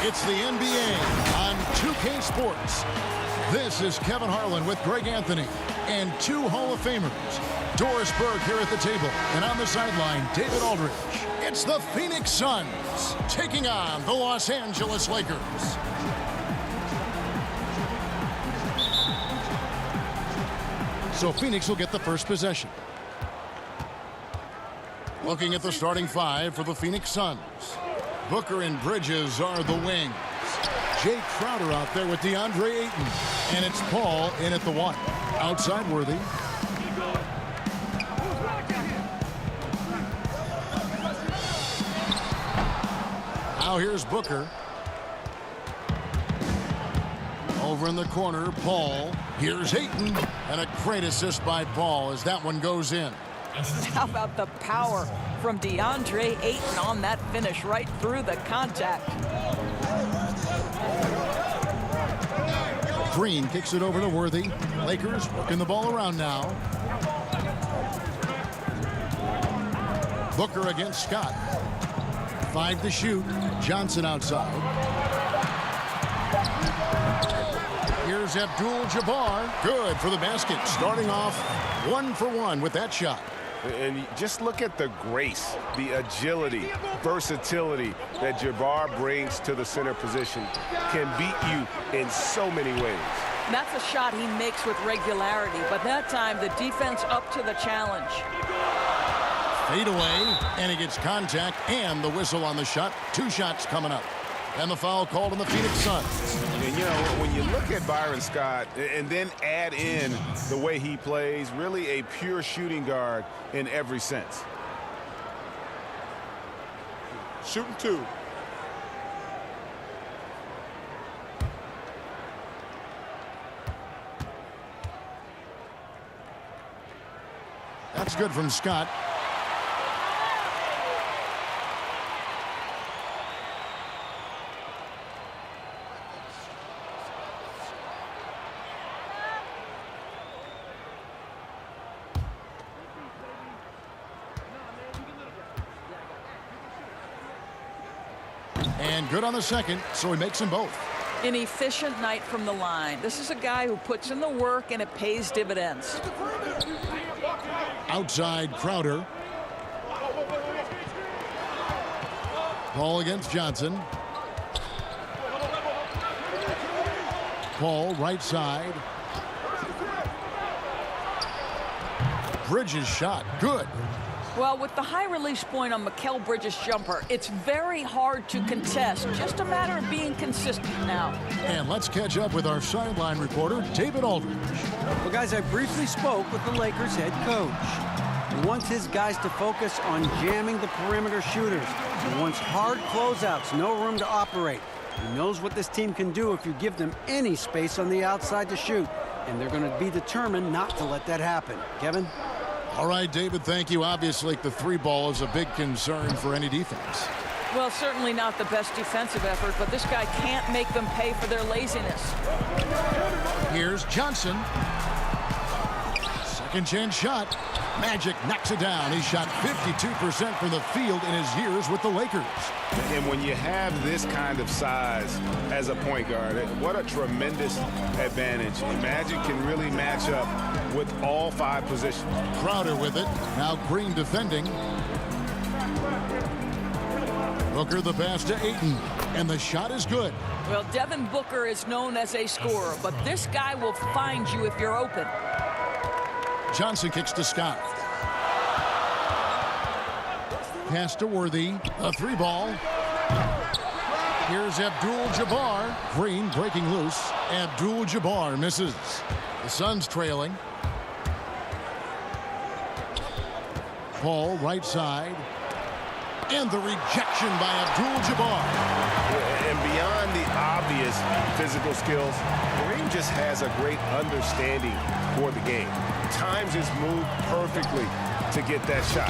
It's the NBA on 2K Sports. This is Kevin Harlan with Greg Anthony and two Hall of Famers. Doris Burke here at the table, and on the sideline, David Aldridge. It's the Phoenix Suns taking on the Los Angeles Lakers. So Phoenix will get the first possession. Looking at the starting five for the Phoenix Suns. Booker and Bridges are the wings. Jay Crowder out there with DeAndre Ayton. And it's Paul in at the one. Outside Worthy. Now here's Booker. Over in the corner, Paul. Here's Ayton. And a great assist by Paul as that one goes in. How about the power from DeAndre Ayton on that finish right through the contact? Green kicks it over to Worthy. Lakers working the ball around now. Booker against Scott. 5 to shoot. Johnson outside. Here's Abdul-Jabbar. Good for the basket. Starting off 1 for 1 with that shot. And just look at the grace, the agility, versatility that Jabbar brings to the center position. Can beat you in so many ways. That's a shot he makes with regularity, but that time the defense up to the challenge. Fade away, and he gets contact and the whistle on the shot. 2 shots coming up. And the foul called on the Phoenix Suns. And, you know, when you look at Byron Scott and then add in the way he plays, really a pure shooting guard in every sense. Shooting 2. That's good from Scott. And good on the second, so he makes them both. An efficient night from the line. This is a guy who puts in the work and it pays dividends. Outside Crowder. Paul against Johnson. Paul right side. Bridges shot. Good. Well, with the high release point on Mikal Bridges' jumper, it's very hard to contest. Just a matter of being consistent now. And let's catch up with our sideline reporter, David Aldridge. Well, guys, I briefly spoke with the Lakers head coach. He wants his guys to focus on jamming the perimeter shooters. He wants hard closeouts, no room to operate. He knows what this team can do if you give them any space on the outside to shoot. And they're going to be determined not to let that happen. Kevin? All right, David, thank you. Obviously, the 3-ball is a big concern for any defense. Well, certainly not the best defensive effort, but this guy can't make them pay for their laziness. Here's Johnson. Second chance shot. Magic knocks it down. He shot 52% from the field in his years with the Lakers. And when you have this kind of size as a point guard, what a tremendous advantage. Magic can really match up with all 5 positions. Crowder with it. Now Green defending. Booker the pass to Ayton. And the shot is good. Well, Devin Booker is known as a scorer, but this guy will find you if you're open. Johnson kicks to Scott. Pass to Worthy. A 3-ball. Here's Abdul-Jabbar. Green breaking loose. Abdul-Jabbar misses. The Suns trailing. Paul right side. And the rejection by Abdul-Jabbar. And beyond the obvious physical skills, Kareem just has a great understanding for the game. Times his move perfectly to get that shot.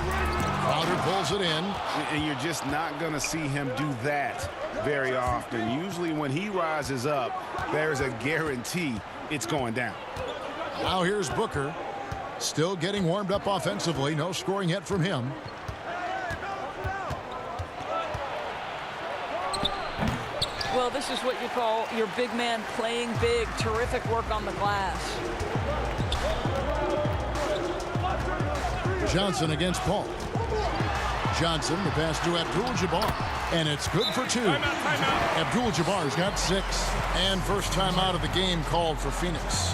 Crowder pulls it in. And you're just not going to see him do that very often. Usually when he rises up, there's a guarantee it's going down. Now here's Booker. Still getting warmed up offensively. No scoring yet from him. Well, Well, this is what you call your big man playing big. Terrific work on the glass. Johnson against Paul. Johnson, the pass to Abdul-Jabbar, and it's good for 2. Abdul-Jabbar's got 6, and first time out of the game called for Phoenix.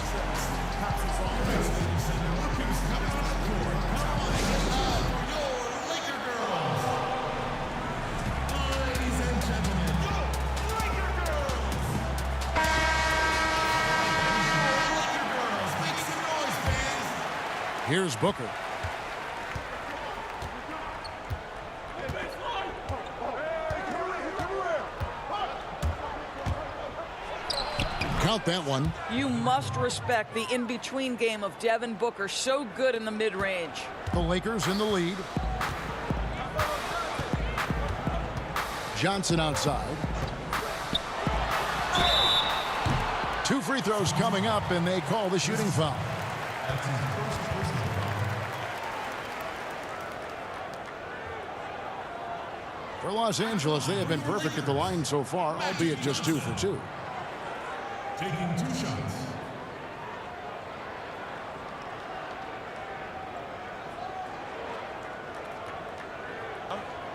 Here's Booker. Count that one. You must respect the in-between game of Devin Booker. So good in the mid-range. The Lakers in the lead. Johnson outside. 2 free throws coming up, and they call the shooting foul. For Los Angeles, they have been perfect at the line so far, albeit just 2 for 2. Taking 2 shots.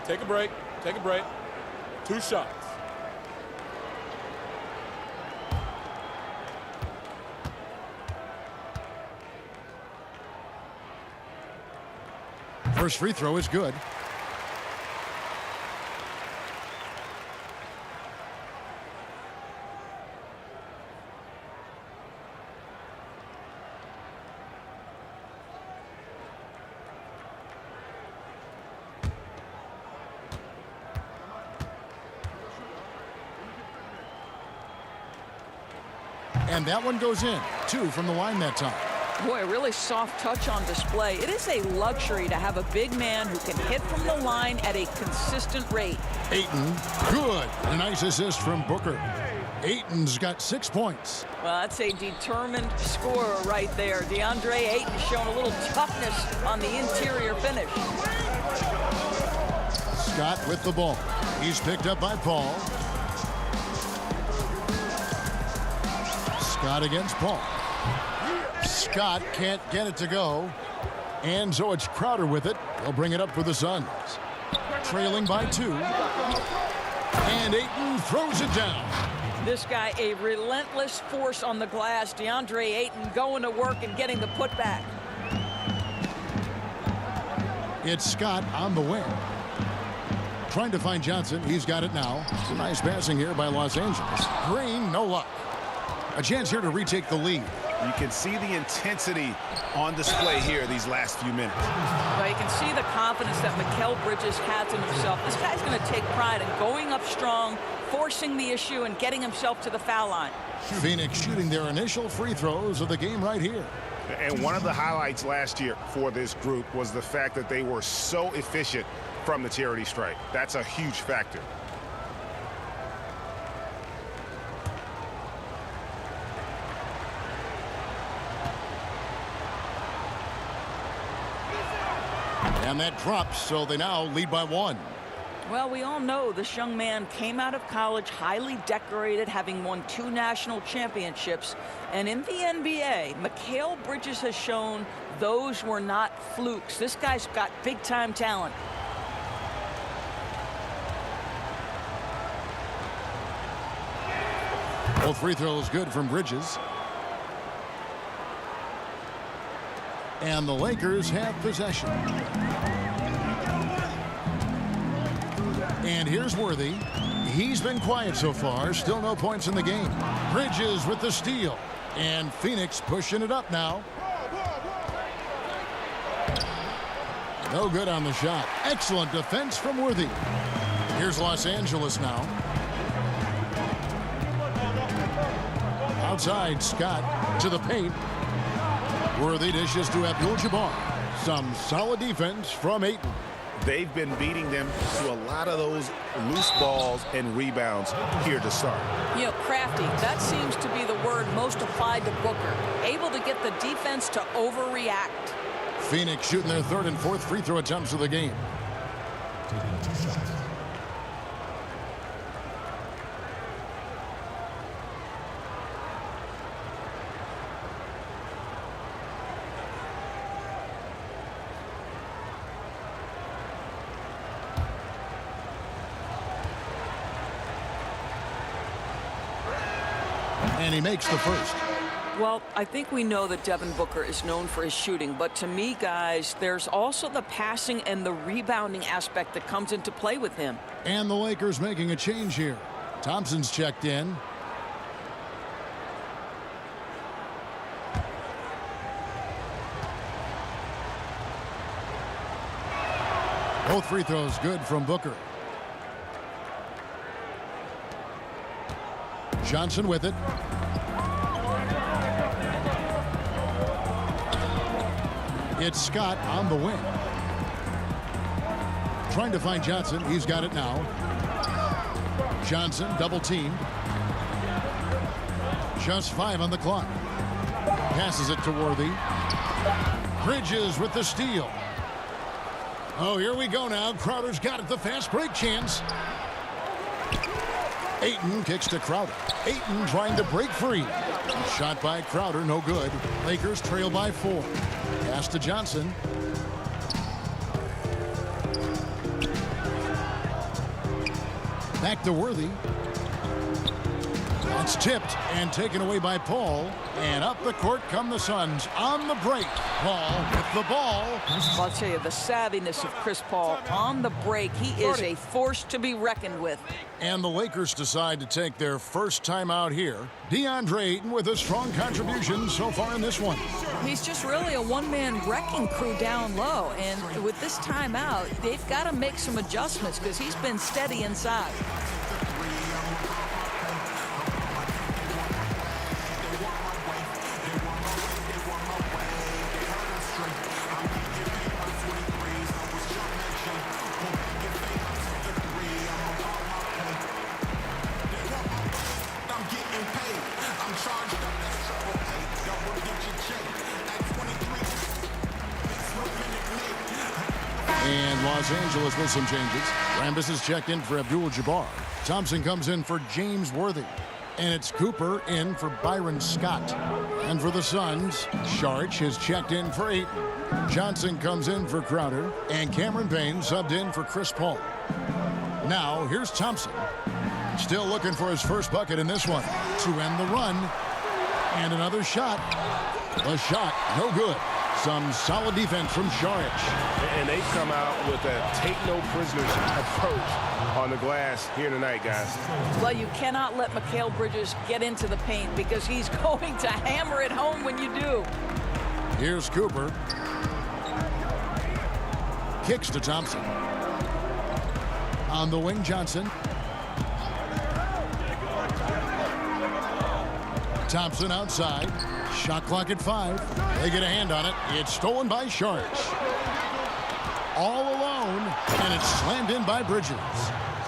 Take a break. Take a break. 2 shots. First free throw is good. And that one goes in. 2 from the line that time. Boy, a really soft touch on display. It is a luxury to have a big man who can hit from the line at a consistent rate. Ayton, good. A nice assist from Booker. Ayton's got 6 points. Well, that's a determined scorer right there. DeAndre Ayton showing a little toughness on the interior finish. Scott with the ball. He's picked up by Paul. Scott against Paul. Scott can't get it to go. And so it's Crowder with it. They'll bring it up for the Suns. Trailing by 2. And Ayton throws it down. This guy, a relentless force on the glass. DeAndre Ayton going to work and getting the putback. It's Scott on the wing. Trying to find Johnson. He's got it now. Some nice passing here by Los Angeles. Green, no luck. A chance here to retake the lead. You can see the intensity on display here these last few minutes. Well, you can see the confidence that Mikal Bridges has in himself. This guy's going to take pride in going up strong, forcing the issue, and getting himself to the foul line. Phoenix shooting their initial free throws of the game right here. And one of the highlights last year for this group was the fact that they were so efficient from the charity stripe. That's a huge factor. And that drops, so they now lead by 1. Well, we all know this young man came out of college highly decorated, having won 2 national championships. And in the NBA, Mikal Bridges has shown those were not flukes. This guy's got big-time talent. Both free throws good from Bridges. And the Lakers have possession. And here's Worthy. He's been quiet so far. Still no points in the game. Bridges with the steal. And Phoenix pushing it up now. No good on the shot. Excellent defense from Worthy. Here's Los Angeles now. Outside, Scott to the paint. Worthy dishes to Abdul-Jabbar. Some solid defense from Ayton. They've been beating them to a lot of those loose balls and rebounds here to start. You know, crafty, that seems to be the word most applied to Booker. Able to get the defense to overreact. Phoenix shooting their 3rd and 4th free throw attempts of the game. Taking 2 shots. And he makes the first. Well, I think we know that Devin Booker is known for his shooting, but to me, guys, there's also the passing and the rebounding aspect that comes into play with him. And the Lakers making a change here. Thompson's checked in. Both free throws good from Booker. Johnson with it. It's Scott on the wing. Trying to find Johnson. He's got it now. Johnson double teamed. Just 5 on the clock. Passes it to Worthy. Bridges with the steal. Oh, here we go now. Crowder's got it. The fast break chance. Ayton kicks to Crowder. Ayton trying to break free. Shot by Crowder, no good. Lakers trail by 4. Pass to Johnson. Back to Worthy. That's tipped and taken away by Paul. And up the court come the Suns on the break. Paul with the ball. I'll tell you, the savviness of Chris Paul on the break. He is a force to be reckoned with. And the Lakers decide to take their first time out here. DeAndre Ayton with a strong contribution so far in this one. He's just really a one-man wrecking crew down low. And with this timeout, they've got to make some adjustments because he's been steady inside. And Los Angeles with some changes. Rambis is checked in for Abdul-Jabbar. Thompson comes in for James Worthy. And it's Cooper in for Byron Scott. And for the Suns, Saric is checked in for Ayton. Johnson comes in for Crowder. And Cameron Payne subbed in for Chris Paul. Now, here's Thompson. Still looking for his first bucket in this one to end the run. And another shot. A shot, no good. Some solid defense from Saric. And they come out with a take-no-prisoners approach on the glass here tonight, guys. Well, you cannot let Mikal Bridges get into the paint because he's going to hammer it home when you do. Here's Cooper. Kicks to Thompson. On the wing, Johnson. Thompson outside. Shot clock at 5. They get a hand on it. It's stolen by Saric. All alone, and it's slammed in by Bridges.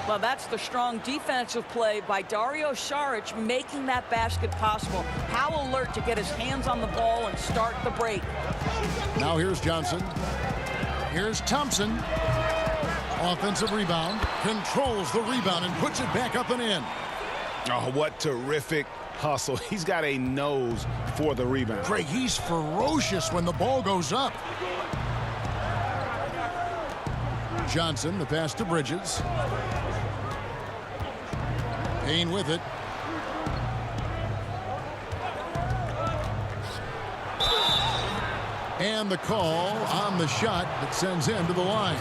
Well, that's the strong defensive play by Dario Saric, making that basket possible. How alert to get his hands on the ball and start the break. Now here's Johnson. Here's Thompson. Offensive rebound. Controls the rebound and puts it back up and in. Oh, what terrific hustle. He's got a nose for the rebound. Craig, he's ferocious when the ball goes up. Johnson, the pass to Bridges. Payne with it. And the call on the shot that sends him to the line.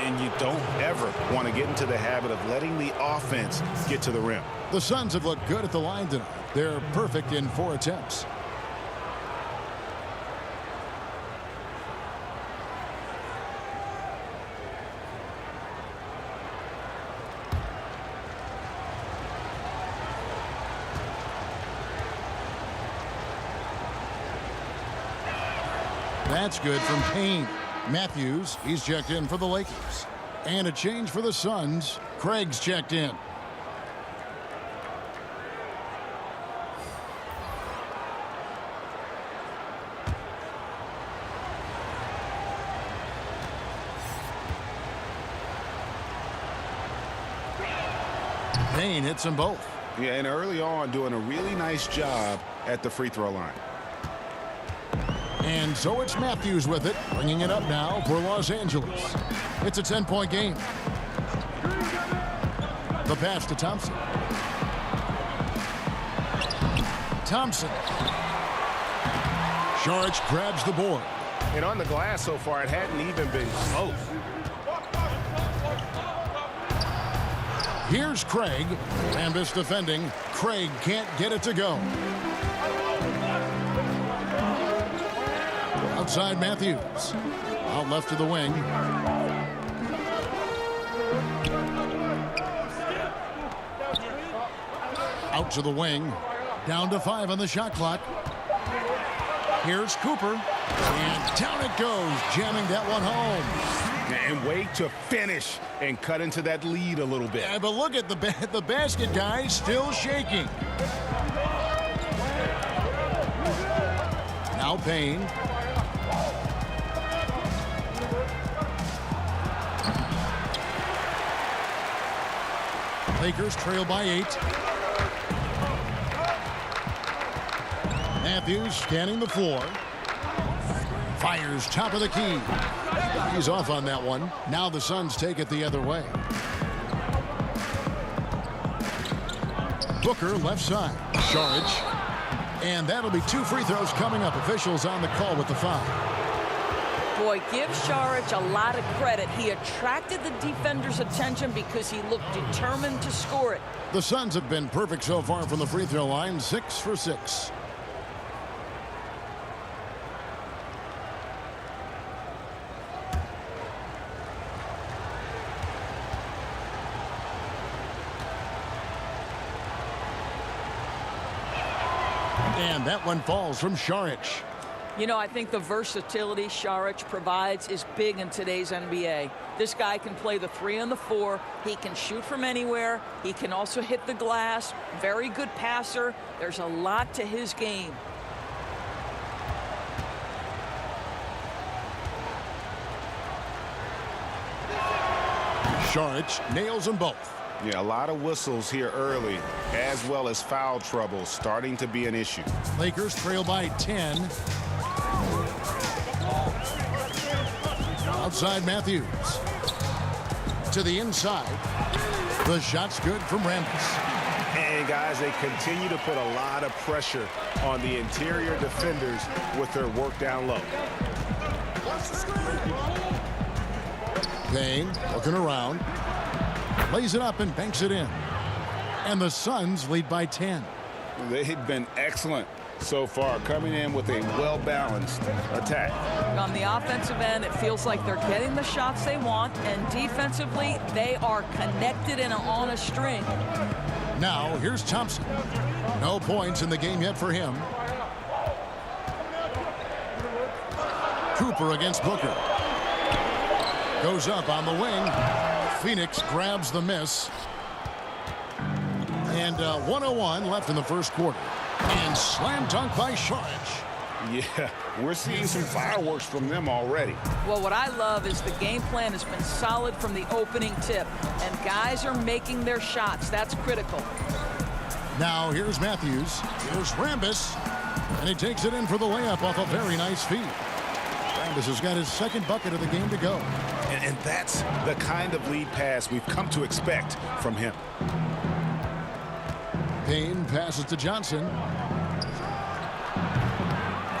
And you don't ever want to get into the habit of letting the offense get to the rim. The Suns have looked good at the line tonight. They're perfect in 4 attempts. That's good from Payne. Matthews, he's checked in for the Lakers. And a change for the Suns. Craig's checked in. Payne hits them both. Yeah, and early on doing a really nice job at the free throw line. And so it's Matthews with it, bringing it up now for Los Angeles. It's a 10-point game. The pass to Thompson. Thompson. Saric grabs the board. And on the glass so far, it hadn't even been close. Here's Craig. Rambis defending. Craig can't get it to go. Outside Matthews. Out left to the wing. Out to the wing. Down to 5 on the shot clock. Here's Cooper. And down it goes, jamming that one home. And wait to finish and cut into that lead a little bit. Yeah, but look at the basket, guys, still shaking. Now Payne. Lakers trail by 8. Matthews scanning the floor. Fires top of the key. He's off on that one. Now the Suns take it the other way. Booker left side. Saric. And that'll be 2 free throws coming up. Officials on the call with the foul. Boy, give Saric a lot of credit. He attracted the defender's attention because he looked determined to score it. The Suns have been perfect so far from the free throw line. 6 for 6. And that one falls from Saric. You know, I think the versatility Saric provides is big in today's NBA. This guy can play the 3 and the 4. He can shoot from anywhere. He can also hit the glass. Very good passer. There's a lot to his game. Saric nails them both. Yeah, a lot of whistles here early, as well as foul trouble starting to be an issue. Lakers trail by 10. Outside Matthews. To the inside. The shot's good from Rambis. And guys, they continue to put a lot of pressure on the interior defenders with their work down low. Payne looking around. Lays it up and banks it in. And the Suns lead by 10. They've been excellent so far, coming in with a well-balanced attack. On the offensive end, it feels like they're getting the shots they want, and defensively, they are connected and on a string. Now, here's Thompson. No points in the game yet for him. Cooper against Booker. Goes up on the wing. Phoenix grabs the miss. And 1:01 left in the first quarter. And slam dunk by Saric. Yeah, we're seeing some fireworks from them already. Well, what I love is the game plan has been solid from the opening tip, and guys are making their shots. That's critical. Now here's Matthews. Here's Rambis. And he takes it in for the layup off a very nice feed. Rambis has got his second bucket of the game to go. And that's the kind of lead pass we've come to expect from him. Payne passes to Johnson.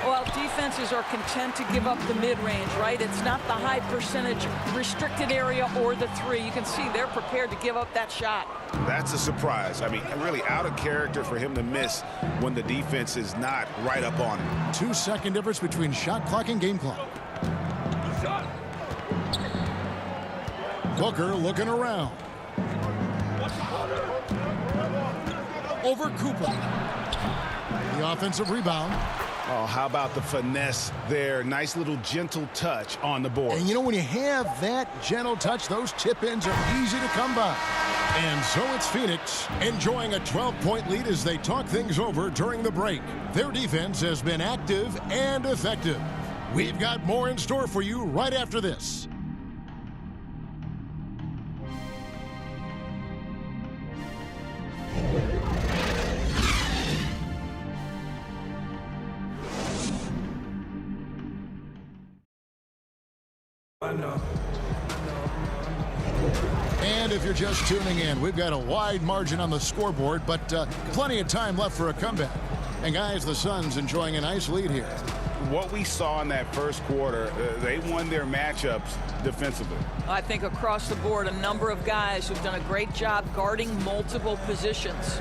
Well, defenses are content to give up the mid-range, right? It's not the high percentage restricted area or the 3. You can see they're prepared to give up that shot. That's a surprise. I mean, really out of character for him to miss when the defense is not right up on him. 2-second difference between shot clock and game clock. Booker looking around. Over Cooper. The offensive rebound. Oh, how about the finesse there? Nice little gentle touch on the board. And you know, when you have that gentle touch, those tip-ins are easy to come by. And so it's Phoenix enjoying a 12-point lead as they talk things over during the break. Their defense has been active and effective. We've got more in store for you right after this. And if you're just tuning in, we've got a wide margin on the scoreboard, but plenty of time left for a comeback. And guys, the Suns enjoying a nice lead here. What we saw in that first quarter, they won their matchups defensively. I think across the board, a number of guys who've done a great job guarding multiple positions.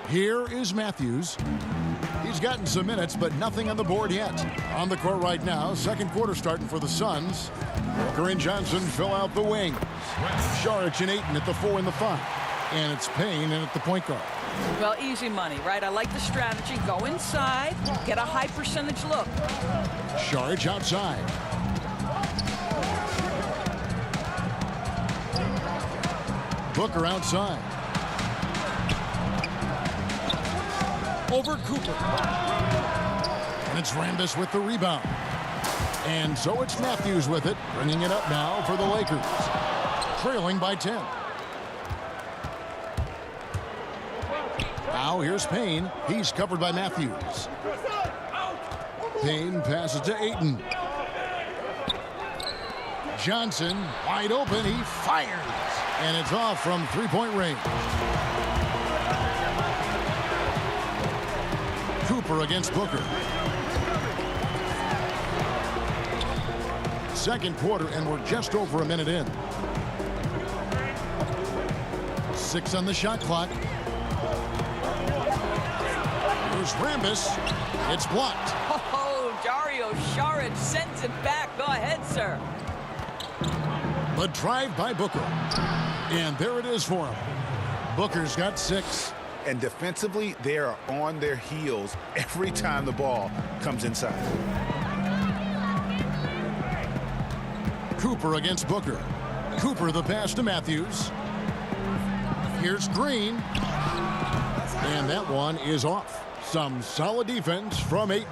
Here is Matthews. He's gotten some minutes, but nothing on the board yet. On the court right now, second quarter starting for the Suns. Booker and Johnson fill out the wings. Saric and Ayton at the 4 and the 5. And it's Payne in at the point guard. Well, easy money, right? I like the strategy. Go inside, get a high percentage look. Saric outside. Booker outside. Over Cooper. And it's Rambis with the rebound. And so it's Matthews with it, bringing it up now for the Lakers. Trailing by 10. Now here's Payne. He's covered by Matthews. Payne passes to Ayton. Johnson wide open. He fires. And it's off from three-point range. Cooper against Booker. Second quarter, and we're just over a minute in. 6 on the shot clock. Here's Rambis. It's blocked. Oh, Dario Saric sends it back. Go ahead, sir. The drive by Booker. And there it is for him. Booker's got 6. And defensively, they are on their heels every time the ball comes inside. Cooper against Booker. Cooper the pass to Matthews. Here's Green. And that one is off. Some solid defense from Ayton.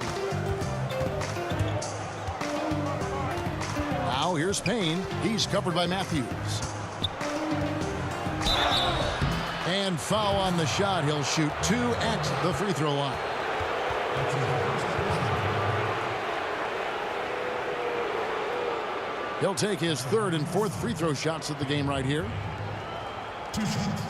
Now here's Payne. He's covered by Matthews. And foul on the shot. He'll shoot 2 at the free throw line. He'll take his 3rd and 4th free throw shots of the game right here. 2 shots.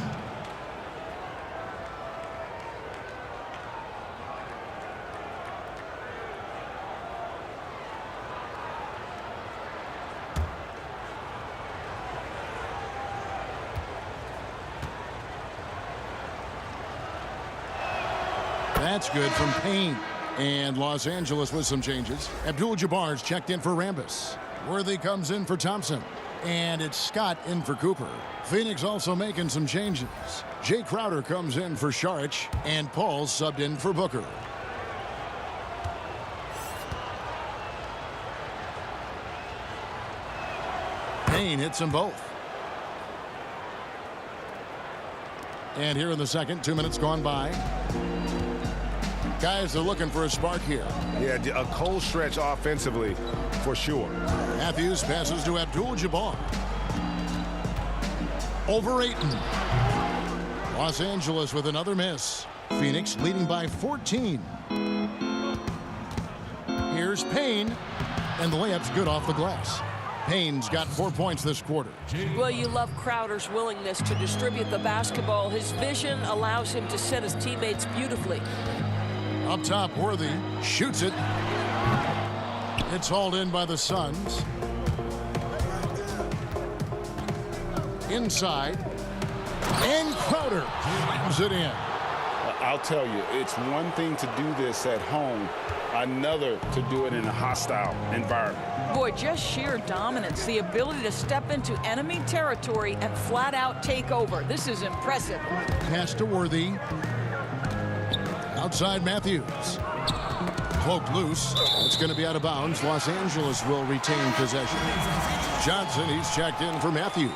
That's good from Payne. And Los Angeles with some changes. Abdul-Jabbar's checked in for Rambis. Worthy comes in for Thompson. And it's Scott in for Cooper. Phoenix also making some changes. Jay Crowder comes in for Saric. And Paul subbed in for Booker. Payne hits them both. And here in the second, 2 minutes gone by. Guys are looking for a spark here. Yeah, a cold stretch offensively for sure. Matthews passes to Abdul-Jabbar. Over Ayton. Los Angeles with another miss. Phoenix leading by 14. Here's Payne. And the layup's good off the glass. Payne's got 4 points this quarter. Well, you love Crowder's willingness to distribute the basketball. His vision allows him to set his teammates beautifully. Up top, Worthy shoots it. It's hauled in by the Suns. Inside. And Crowder slams it in. I'll tell you, it's one thing to do this at home, another to do it in a hostile environment. Boy, just sheer dominance, the ability to step into enemy territory and flat out take over. This is impressive. Pass to Worthy. Outside Matthews. Cloaked loose. It's going to be out of bounds. Los Angeles will retain possession. Johnson, he's checked in for Matthews.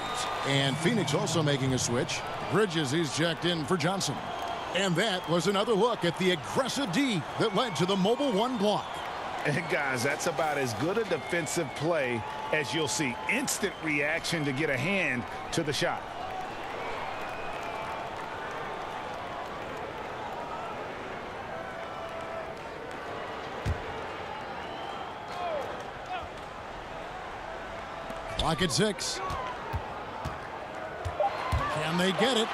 And Phoenix also making a switch. Bridges, he's checked in for Johnson. And that was another look at the aggressive D that led to the Mobile One block. And guys, that's about as good a defensive play as you'll see. Instant reaction to get a hand to the shot. Clock at 6. Can they get it?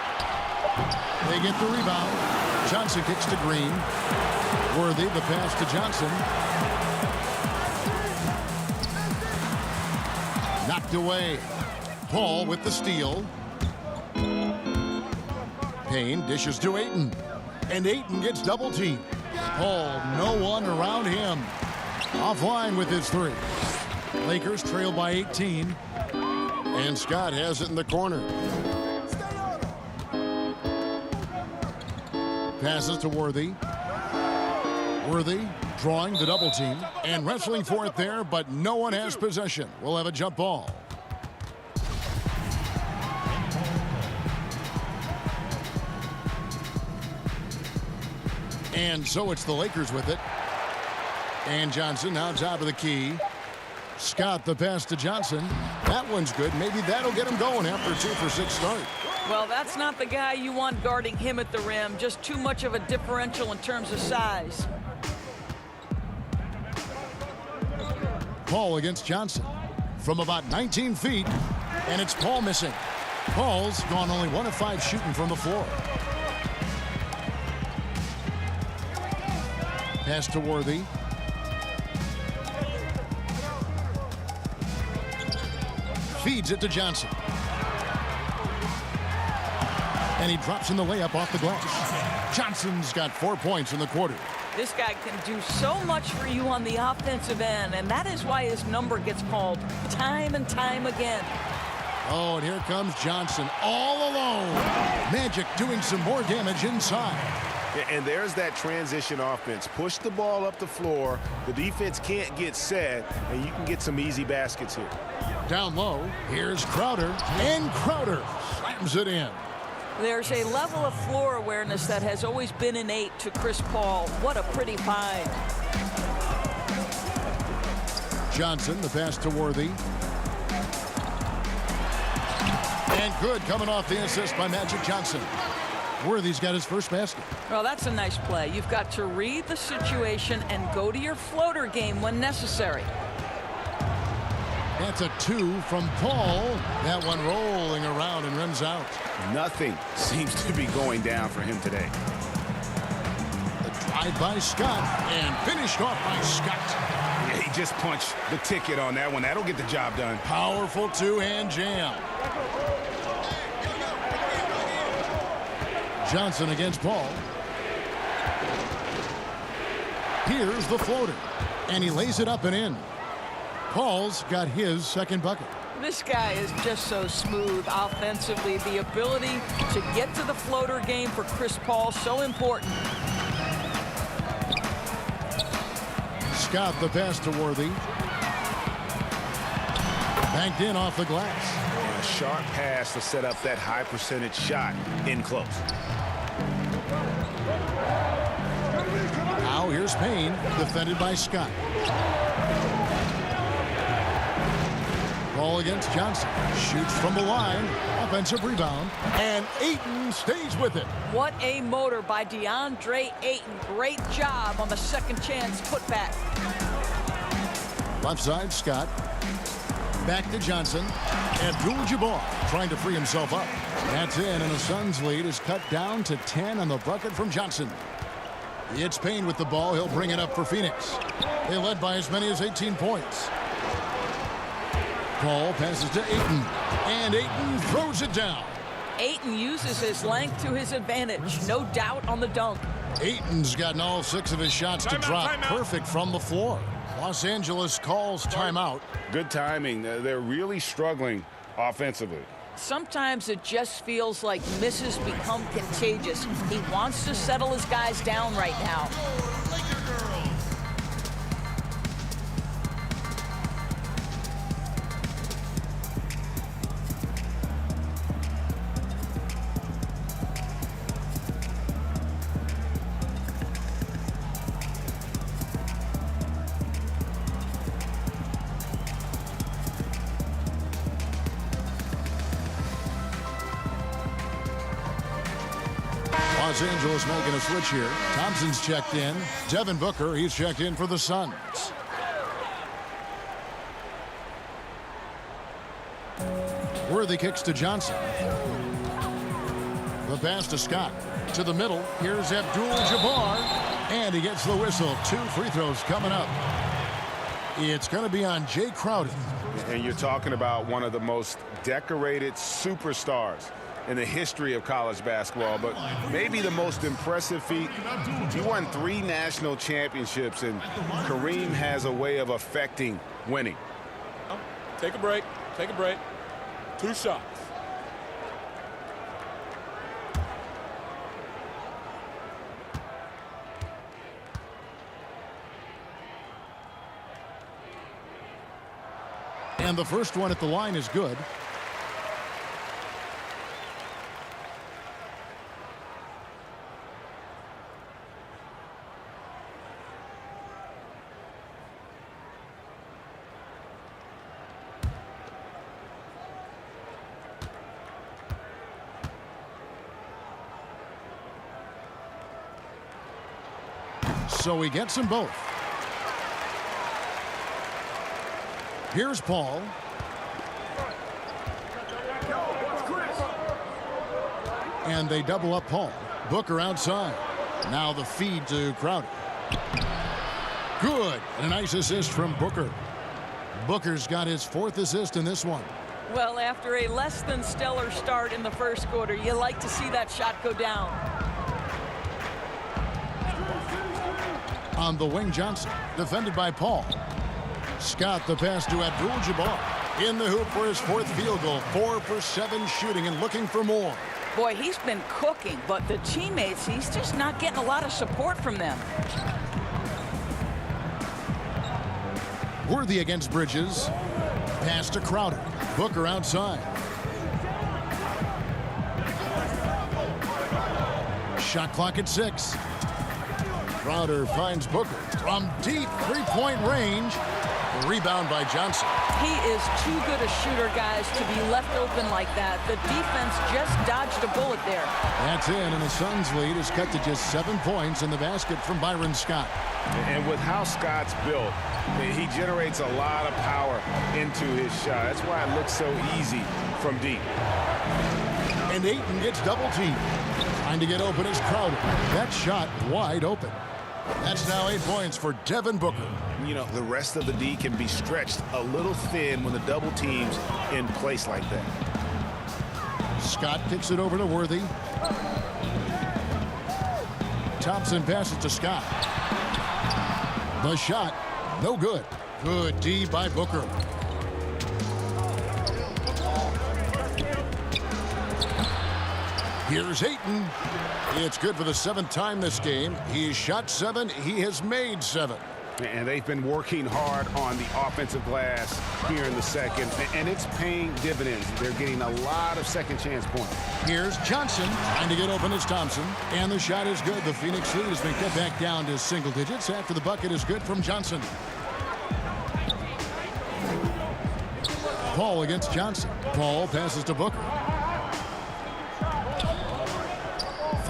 They get the rebound. Johnson kicks to Green. Worthy, the pass to Johnson. Knocked away. Paul with the steal. Payne dishes to Ayton. And Ayton gets double teamed. Paul, no one around him. Offline with his three. Lakers trail by 18. And Scott has it in the corner. Passes to Worthy. Worthy drawing the double team and wrestling for it there, but no one has possession. We'll have a jump ball. And so it's the Lakers with it. And Johnson now top of the key. Scott the pass to Johnson. That one's good. Maybe that'll get him going after a 2-for-6 start. Well, that's not the guy you want guarding him at the rim. Just too much of a differential in terms of size. Paul against Johnson from about 19 feet, and it's Paul missing. Paul's gone only 1 of 5 shooting from the floor. Pass to Worthy. Feeds it to Johnson. And he drops in the layup off the glass. Johnson's got 4 points in the quarter. This guy can do so much for you on the offensive end, and that is why his number gets called time and time again. Oh, and here comes Johnson all alone. Magic doing some more damage inside. And there's that transition offense. Push the ball up the floor. The defense can't get set, and you can get some easy baskets here. Down low, here's Crowder, and Crowder slams it in. There's a level of floor awareness that has always been innate to Chris Paul. What a pretty find. Johnson, the pass to Worthy. And good coming off the assist by Magic Johnson. Worthy's got his first basket. Well, that's a nice play. You've got to read the situation and go to your floater game when necessary. That's a 2 from Paul. That one rolling around and rims out. Nothing seems to be going down for him today. The drive by Scott and finished off by Scott. Yeah, he just punched the ticket on that one. That'll get the job done. Powerful two-hand jam. Johnson against Paul. Here's the floater. And he lays it up and in. Paul's got his second bucket. This guy is just so smooth offensively. The ability to get to the floater game for Chris Paul, so important. Scott the pass to Worthy. Banked in off the glass. A sharp pass to set up that high percentage shot in close. Now here's Payne, defended by Scott. Ball against Johnson. Shoots from the line. Offensive rebound. And Ayton stays with it. What a motor by DeAndre Ayton. Great job on the second chance putback. Left side, Scott. Back to Johnson. Abdul-Jabbar trying to free himself up. That's in, and the Suns' lead is cut down to 10 on the bucket from Johnson. It's Payne with the ball. He'll bring it up for Phoenix. They led by as many as 18 points. Paul passes to Ayton, and Ayton throws it down. Ayton uses his length to his advantage. No doubt on the dunk. Ayton's gotten all 6 of his shots to drop. Perfect from the floor. Los Angeles calls timeout. Good timing. They're really struggling offensively. Sometimes it just feels like misses become contagious. He wants to settle his guys down right now. Los Angeles making a switch here. Thompson's checked in. Devin Booker, he's checked in for the Suns. Worthy kicks to Johnson. The pass to Scott. To the middle. Here's Abdul-Jabbar. And he gets the whistle. 2 free throws coming up. It's going to be on Jay Crowder. And you're talking about one of the most decorated superstars in the history of college basketball, but maybe the most impressive feat. He won 3 national championships, and Kareem has a way of affecting winning. Take a break. Take a break. 2 shots. And the first one at the line is good. So he gets them both. Here's Paul. And they double up Paul. Booker outside. Now the feed to Crowder. Good. And a nice assist from Booker. Booker's got his 4th assist in this one. Well, after a less than stellar start in the first quarter, you like to see that shot go down. On the wing, Johnson. Defended by Paul. Scott, the pass to Abdul-Jabbar. In the hoop for his 4th field goal. 4 for 7 shooting and looking for more. Boy, he's been cooking, but the teammates, he's just not getting a lot of support from them. Worthy against Bridges. Pass to Crowder. Booker outside. Shot clock at 6. Crowder finds Booker from deep 3-point range. Rebound by Johnson. He is too good a shooter, guys, to be left open like that. The defense just dodged a bullet there. That's in, and the Suns' lead is cut to just 7 points in the basket from Byron Scott. And with how Scott's built, he generates a lot of power into his shot. That's why it looks so easy from deep. And Ayton gets double teamed. Trying to get open is Crowder. That shot wide open. That's now 8 points for Devin Booker. You know, the rest of the D can be stretched a little thin when the double team's in place like that. Scott kicks it over to Worthy. Thompson passes to Scott. The shot, no good. Good D by Booker. Here's Ayton. It's good for the 7th time this game. He's shot 7. He has made 7. And they've been working hard on the offensive glass here in the second, and it's paying dividends. They're getting a lot of second chance points. Here's Johnson trying to get open as Thompson, and the shot is good. The Phoenix lead has been cut back down to single digits after the bucket is good from Johnson. Paul against Johnson. Paul passes to Booker.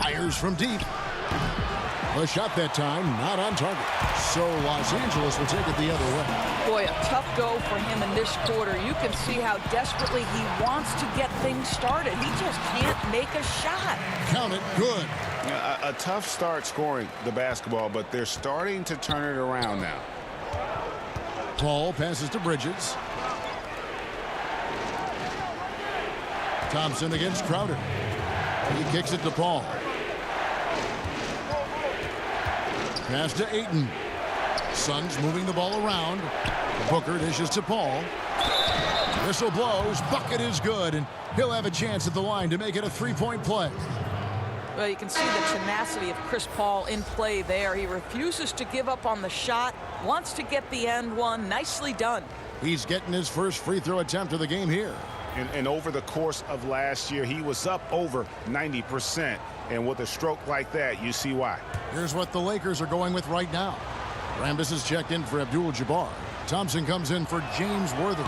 Fires from deep. A shot that time, not on target. So Los Angeles will take it the other way. Boy, a tough go for him in this quarter. You can see how desperately he wants to get things started. He just can't make a shot. Count it, good. A tough start scoring the basketball, but they're starting to turn it around now. Paul passes to Bridges. Thompson against Crowder. He kicks it to Paul. Pass to Ayton. Suns moving the ball around. Booker dishes to Paul. Whistle blows. Bucket is good, and he'll have a chance at the line to make it a 3-point play. Well, you can see the tenacity of Chris Paul in play there. He refuses to give up on the shot, wants to get the end one. Nicely done. He's getting his first free throw attempt of the game here. And over the course of last year, he was up over 90%. And with a stroke like that, you see why. Here's what the Lakers are going with right now. Rambis is checked in for Abdul-Jabbar. Thompson comes in for James Worthy.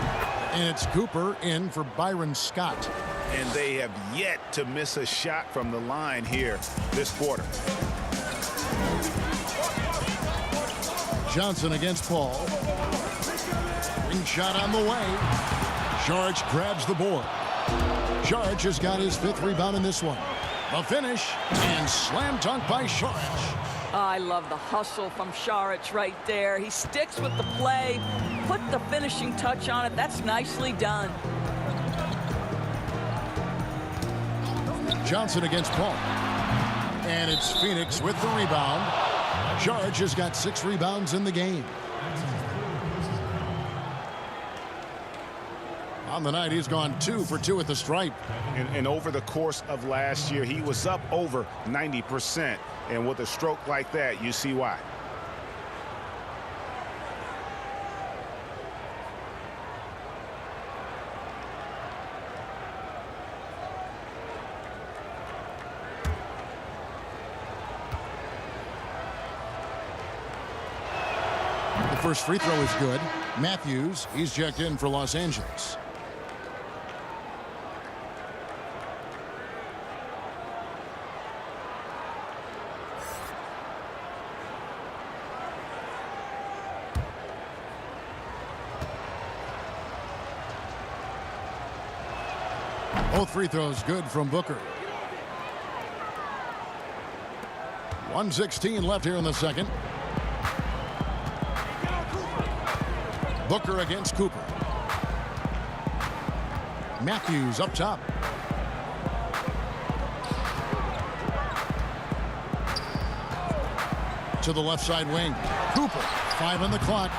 And it's Cooper in for Byron Scott. And they have yet to miss a shot from the line here this quarter. Johnson against Paul. Ring shot on the way. Saric grabs the board. Saric has got his 5th rebound in this one. The finish, and slam dunk by Saric. I love the hustle from Saric right there. He sticks with the play, put the finishing touch on it. That's nicely done. Johnson against Paul. And it's Phoenix with the rebound. Saric has got 6 rebounds in the game. On the night, he's gone 2 for 2 at the stripe. And over the course of last year, he was up over 90%. And with a stroke like that, you see why. The first free throw is good. Matthews, he's checked in for Los Angeles. Both free throws good from Booker. 1:16 left here in the second. Booker against Cooper. Matthews up top. To the left side wing. Cooper, 5 on the clock.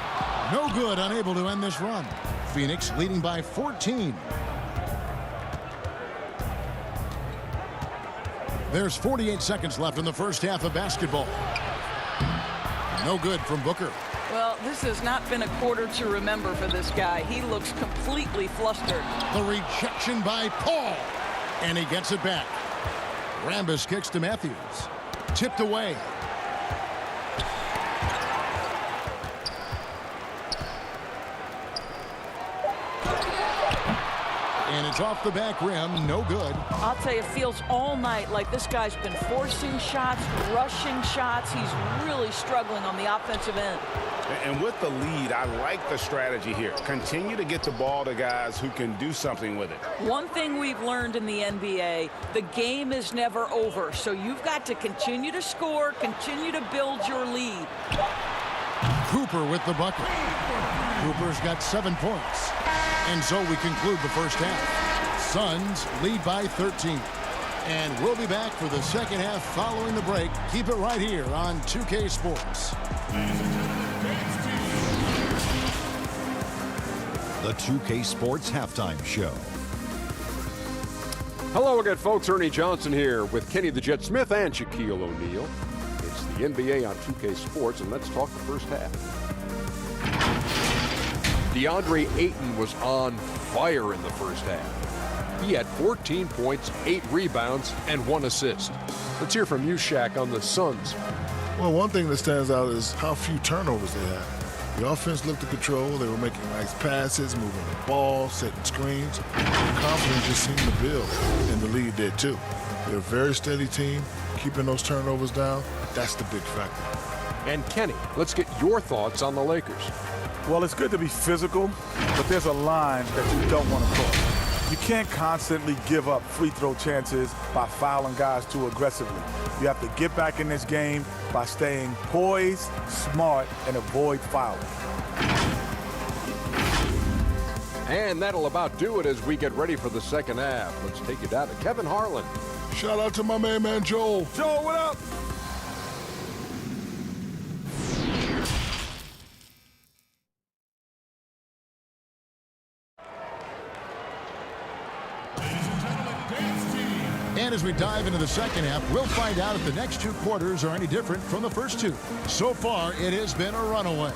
No good, unable to end this run. Phoenix leading by 14. There's 48 seconds left in the first half of basketball. No good from Booker. Well, this has not been a quarter to remember for this guy. He looks completely flustered. The rejection by Paul. And he gets it back. Rambis kicks to Matthews. Tipped away. And it's off the back rim. No good. I'll tell you, it feels all night like this guy's been forcing shots, rushing shots. He's really struggling on the offensive end. And with the lead, I like the strategy here. Continue to get the ball to guys who can do something with it. One thing we've learned in the NBA, the game is never over. So you've got to continue to score, continue to build your lead. Cooper with the bucket. Cooper's got 7 points. And so we conclude the first half. Suns lead by 13. And we'll be back for the second half following the break. Keep it right here on 2K Sports. The 2K Sports Halftime Show. Hello again, folks. Ernie Johnson here with Kenny the Jet Smith and Shaquille O'Neal. It's the NBA on 2K Sports, and let's talk the first half. DeAndre Ayton was on fire in the first half. He had 14 points, 8 rebounds, and 1 assist. Let's hear from you, Shaq, on the Suns. Well, one thing that stands out is how few turnovers they had. The offense looked in control. They were making nice passes, moving the ball, setting screens. The confidence just seemed to build, and the lead did too. They're a very steady team, keeping those turnovers down. That's the big factor. And Kenny, let's get your thoughts on the Lakers. Well, it's good to be physical, but there's a line that you don't want to cross. You can't constantly give up free throw chances by fouling guys too aggressively. You have to get back in this game by staying poised, smart, and avoid fouling. And that'll about do it as we get ready for the second half. Let's take you down to Kevin Harlan. Shout out to my main man, Joel. Joel, what up? And as we dive into the second half, we'll find out if the next 2 quarters are any different from the first 2. So far, it has been a runaway.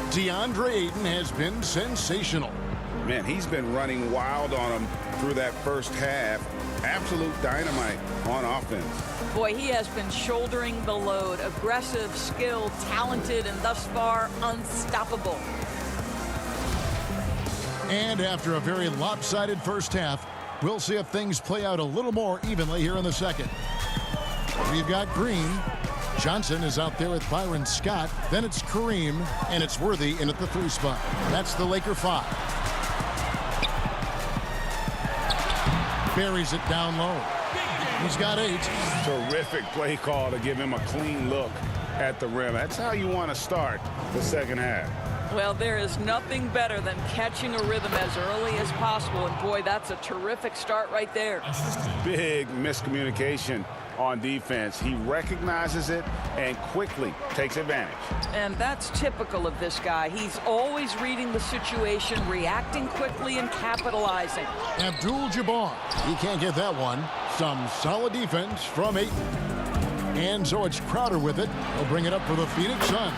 DeAndre Ayton has been sensational. Man, he's been running wild on him through that first half. Absolute dynamite on offense. Boy, he has been shouldering the load. Aggressive, skilled, talented, and thus far unstoppable. And after a very lopsided first half, we'll see if things play out a little more evenly here in the second. We've got Green. Johnson is out there with Byron Scott. Then it's Kareem, and it's Worthy in at the 3 spot. That's the Laker 5. Buries it down low. He's got 8. Terrific play call to give him a clean look at the rim. That's how you want to start the second half. Well, there is nothing better than catching a rhythm as early as possible. And boy, that's a terrific start right there. Big miscommunication on defense. He recognizes it and quickly takes advantage. And that's typical of this guy. He's always reading the situation, reacting quickly, and capitalizing. Abdul-Jabbar. He can't get that one. Some solid defense from Ayton. And so it's Crowder with it. He'll bring it up for the Phoenix Suns.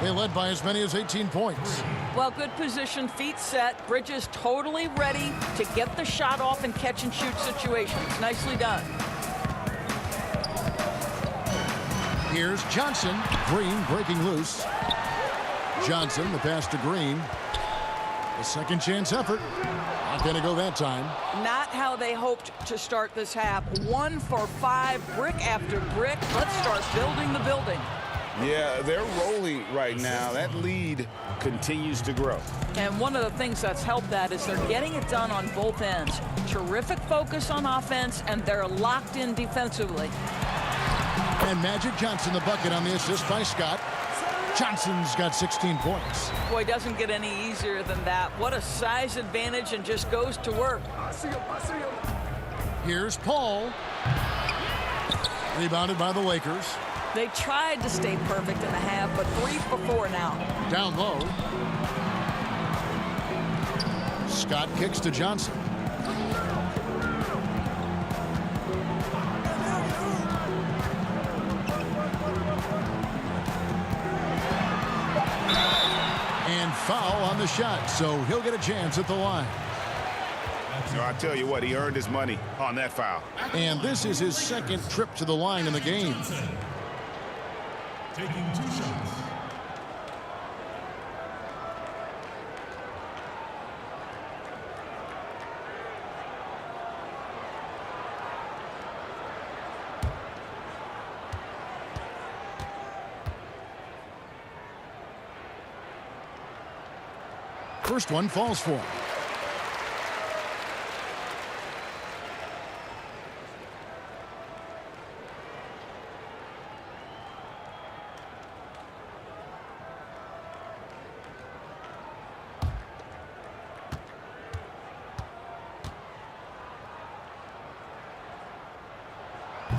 They led by as many as 18 points. Well, good position, feet set. Bridges totally ready to get the shot off in catch-and-shoot situations. Nicely done. Here's Johnson. Green breaking loose. Johnson, the pass to Green. A second chance effort. Not going to go that time. Not how they hoped to start this half. 1 for 5, brick after brick. Let's start building the building. Yeah, they're rolling right now. That lead continues to grow. And one of the things that's helped that is they're getting it done on both ends. Terrific focus on offense, and they're locked in defensively. And Magic Johnson, the bucket on the assist by Scott. Johnson's got 16 points. Boy, doesn't get any easier than that. What a size advantage, and just goes to work. Here's Paul. Rebounded by the Lakers. They tried to stay perfect in the half, but 3 for 4 now. Down low. Scott kicks to Johnson. And foul on the shot, so he'll get a chance at the line. So I tell you what, he earned his money on that foul. And this is his second trip to the line in the game. Taking 2 shots. First one falls for him.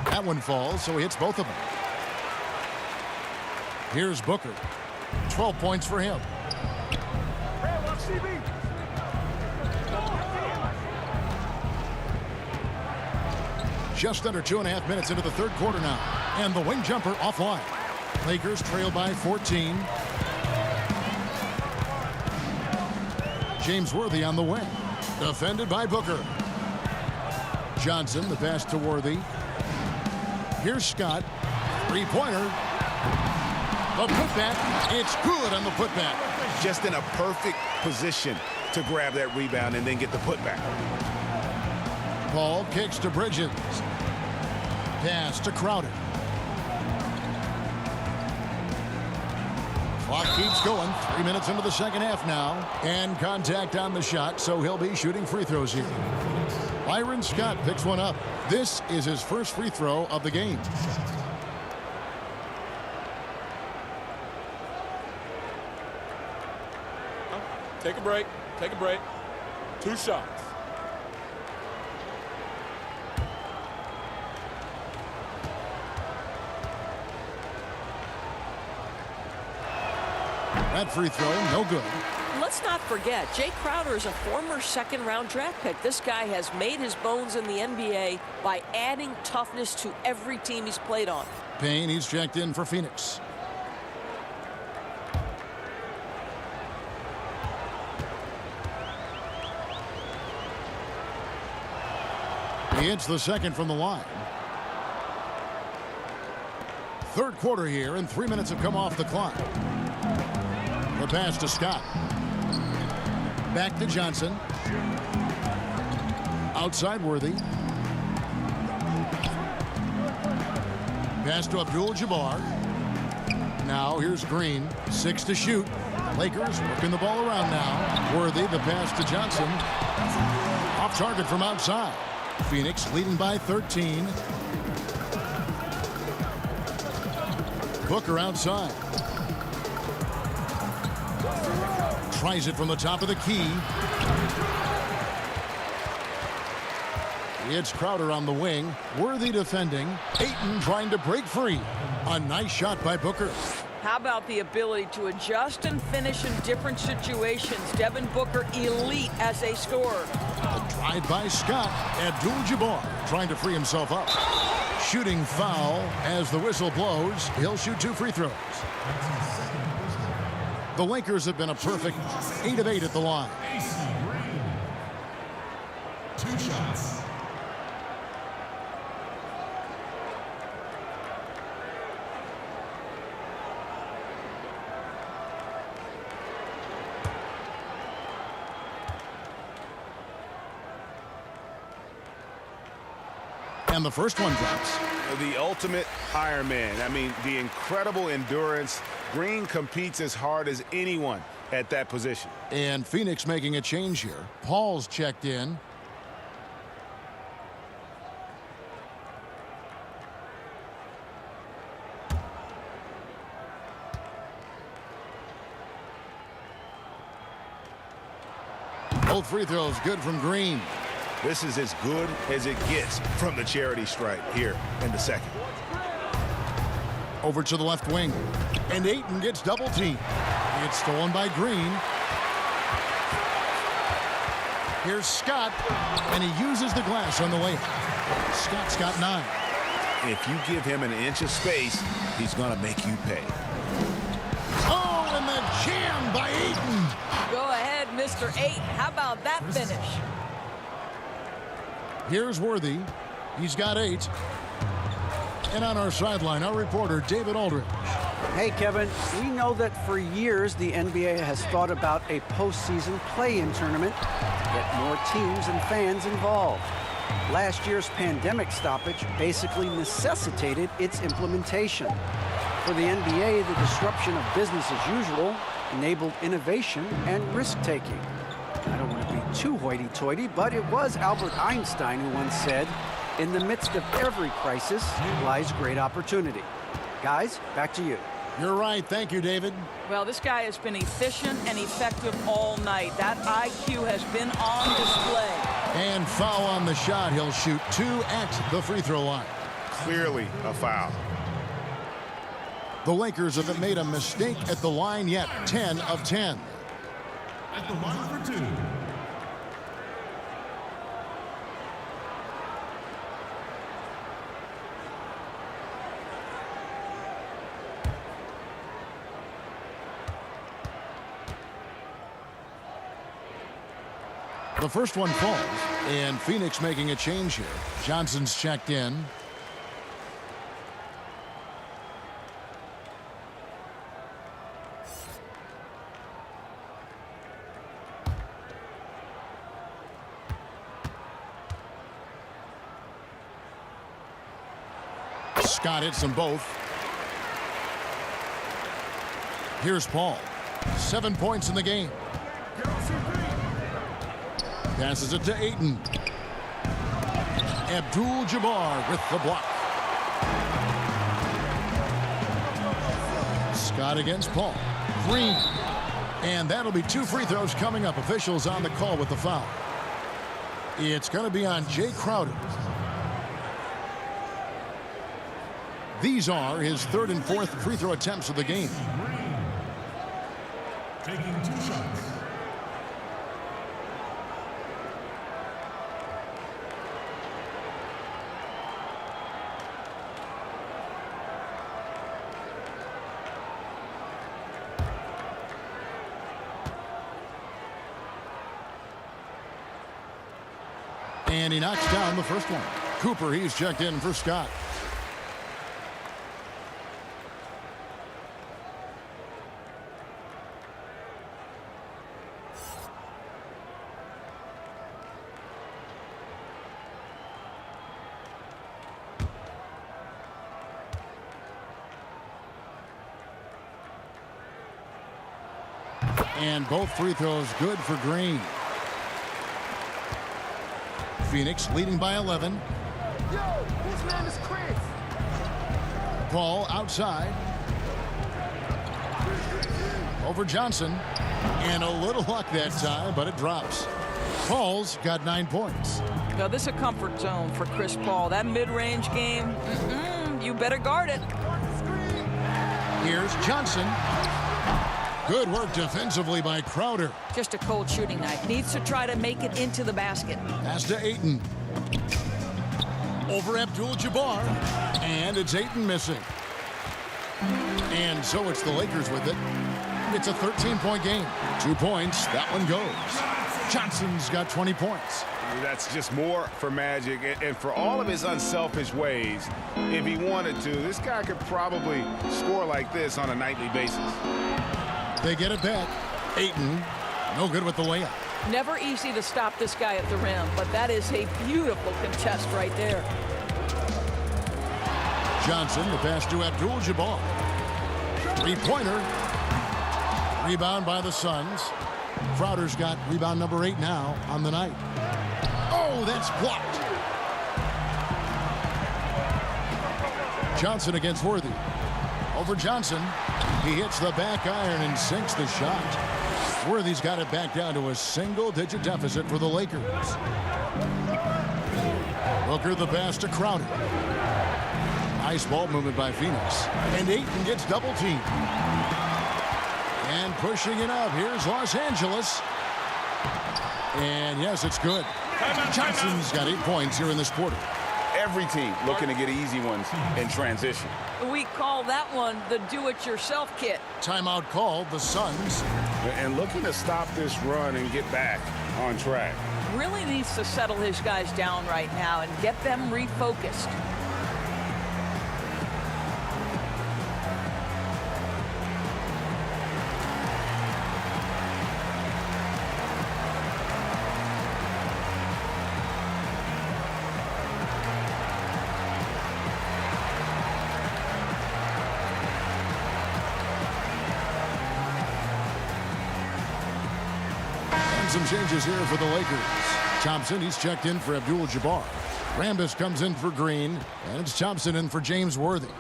That one falls, so he hits both of them. Here's Booker. 12 points for him. Just under 2.5 minutes into the third quarter now. And the wing jumper offline. Lakers trail by 14. James Worthy on the wing. Defended by Booker. Johnson, the pass to Worthy. Here's Scott. Three-pointer. The putback. It's good on the putback. Just in a perfect position to grab that rebound and then get the putback. Paul kicks to Bridges. Pass to Crowder. Clock keeps going. 3 minutes into the second half now. And contact on the shot, so he'll be shooting free throws here. Byron Scott picks one up. This is his first free throw of the game. Take a break. Take a break. 2 shots. That free throw, no good. Let's not forget, Jay Crowder is a former second-round draft pick. This guy has made his bones in the NBA by adding toughness to every team he's played on. Payne, he's checked in for Phoenix. He hits the second from the line. Third quarter here, and 3 minutes have come off the clock. The pass to Scott. Back to Johnson. Outside Worthy. Pass to Abdul-Jabbar. Now here's Green. 6 to shoot. Lakers working the ball around now. Worthy, the pass to Johnson. Off target from outside. Phoenix leading by 13. Booker outside. Tries it from the top of the key. It's Crowder on the wing. Worthy defending. Ayton trying to break free. A nice shot by Booker. How about the ability to adjust and finish in different situations? Devin Booker, elite as a scorer. A drive by Scott. Abdul-Jabbar trying to free himself up. Shooting foul as the whistle blows. He'll shoot 2 free throws. The Lakers have been a perfect 8 of 8 at the line. 2 shots. And the first one drops. The ultimate Iron Man. I mean, the incredible endurance. Green competes as hard as anyone at that position. And Phoenix making a change here. Paul's checked in. Both free throws good from Green. This is as good as it gets from the charity stripe here in the second. Over to the left wing. And Ayton gets double teamed. It's stolen by Green. Here's Scott. And he uses the glass on the layup. Scott's got 9. If you give him an inch of space, he's going to make you pay. Oh, and the jam by Ayton. Go ahead, Mr. 8. How about that finish? Here's Worthy. He's got 8. And on our sideline, our reporter, David Aldridge. Hey, Kevin, we know that for years the NBA has thought about a postseason play-in tournament to get more teams and fans involved. Last year's pandemic stoppage basically necessitated its implementation. For the NBA, the disruption of business as usual enabled innovation and risk-taking. I don't want to be too hoity-toity, but it was Albert Einstein who once said, "In the midst of every crisis lies great opportunity." Guys, back to you. You're right. Thank you, David. Well, this guy has been efficient and effective all night. That IQ has been on display. And foul on the shot. He'll shoot 2 at the free throw line. Clearly a foul. The Lakers haven't made a mistake at the line yet. 10 of 10. At the line for 2. The first one falls, and Phoenix making a change here. Johnson's checked in. Scott hits them both. Here's Paul. 7 points in the game. Passes it to Ayton. Abdul-Jabbar with the block. Scott against Paul. Green. And that'll be 2 free throws coming up. Officials on the call with the foul. It's going to be on Jay Crowder. These are his 3rd and 4th free throw attempts of the game. Taking 2 shots. And he knocks down the first one. Cooper, he's checked in for Scott. And both free throws good for Green. Phoenix leading by 11. Paul outside. Over Johnson. And a little luck that time, but it drops. Paul's got 9 points. Now, this is a comfort zone for Chris Paul. That mid-range game, you better guard it. Here's Johnson. Good work defensively by Crowder. Just a cold shooting night. Needs to try to make it into the basket. Pass to Ayton. Over Abdul-Jabbar. And it's Ayton missing. And so it's the Lakers with it. It's a 13-point game. 2 points. That one goes. Johnson's got 20 points. That's just more for Magic. And for all of his unselfish ways, if he wanted to, this guy could probably score like this on a nightly basis. They get it back. Ayton, no good with the layup. Never easy to stop this guy at the rim, but that is a beautiful contest right there. Johnson, the pass to Abdul-Jabbar. Three-pointer. Rebound by the Suns. Crowder's got rebound number 8 now on the night. Oh, that's blocked. Johnson against Worthy. Over Johnson. He hits the back iron and sinks the shot. Worthy's got it back down to a single-digit deficit for the Lakers. Booker the pass to Crowder. Nice ball movement by Phoenix. And Ayton gets double-teamed. And pushing it up. Here's Los Angeles. And yes, it's good. Johnson's got 8 points here in this quarter. Every team looking to get easy ones in transition. We call that one the do-it-yourself kit. Timeout called, the Suns. And looking to stop this run and get back on track. Really needs to settle his guys down right now and get them refocused. Some changes here for the Lakers. Thompson, he's checked in for Abdul-Jabbar. Rambis comes in for Green, and it's Thompson in for James Worthy.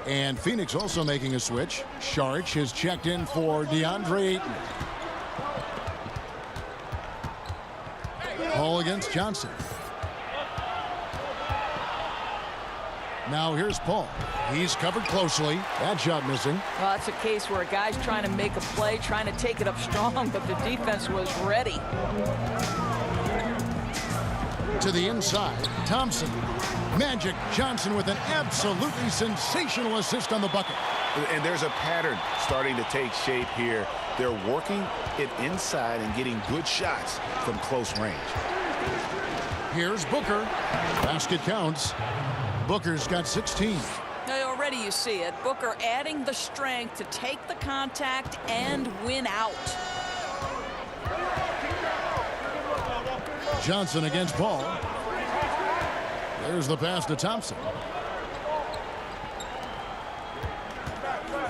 And Phoenix also making a switch. Saric has checked in for DeAndre Ayton. Paul against Johnson. Now here's Paul. He's covered closely. That shot missing. Well, that's a case where a guy's trying to make a play, trying to take it up strong, but the defense was ready. To the inside, Thompson. Magic Johnson with an absolutely sensational assist on the bucket. And there's a pattern starting to take shape here. They're working it inside and getting good shots from close range. Here's Booker. Basket counts. Booker's got 16. Already you see it. Booker adding the strength to take the contact and win out. Johnson against Paul. There's the pass to Thompson.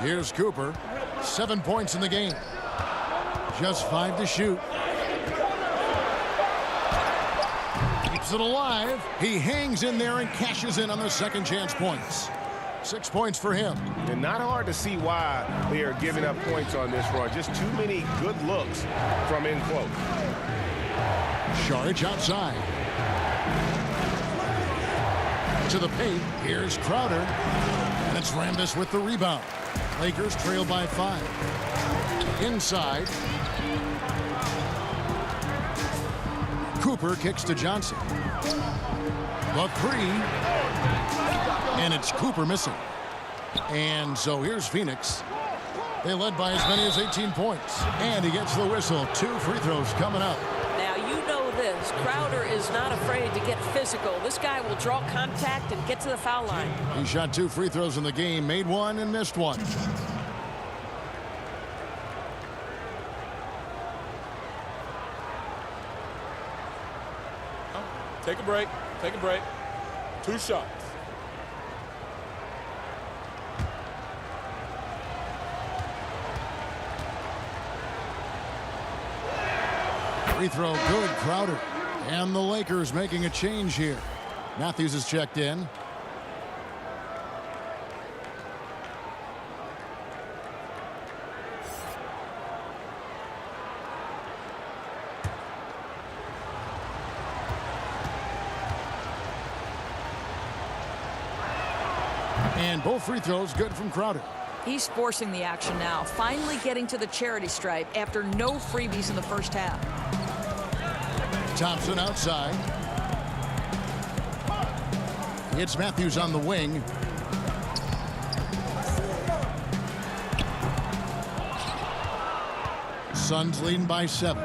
Here's Cooper. 7 points in the game. Just 5 to shoot. Keeps it alive. He hangs in there and cashes in on the second chance points. 6 points for him. And not hard to see why they are giving up points on this run. Just too many good looks from in close. Saric outside. To the paint. Here's Crowder. And it's Rambis with the rebound. Lakers trail by 5. Inside. Cooper kicks to Johnson. The 3. And it's Cooper missing. And so here's Phoenix. They led by as many as 18 points. And he gets the whistle. 2 free throws coming up. Now, you know this. Crowder is not afraid to get physical. This guy will draw contact and get to the foul line. He shot 2 free throws in the game, made 1 and missed 1. Take a break. Take a break. 2 shots. Free throw good, Crowder. And the Lakers making a change here. Matthews is checked in. And both free throws good from Crowder. He's forcing the action now, finally getting to the charity stripe after no freebies in the first half. Thompson outside. It's Matthews on the wing. Suns leading by 7.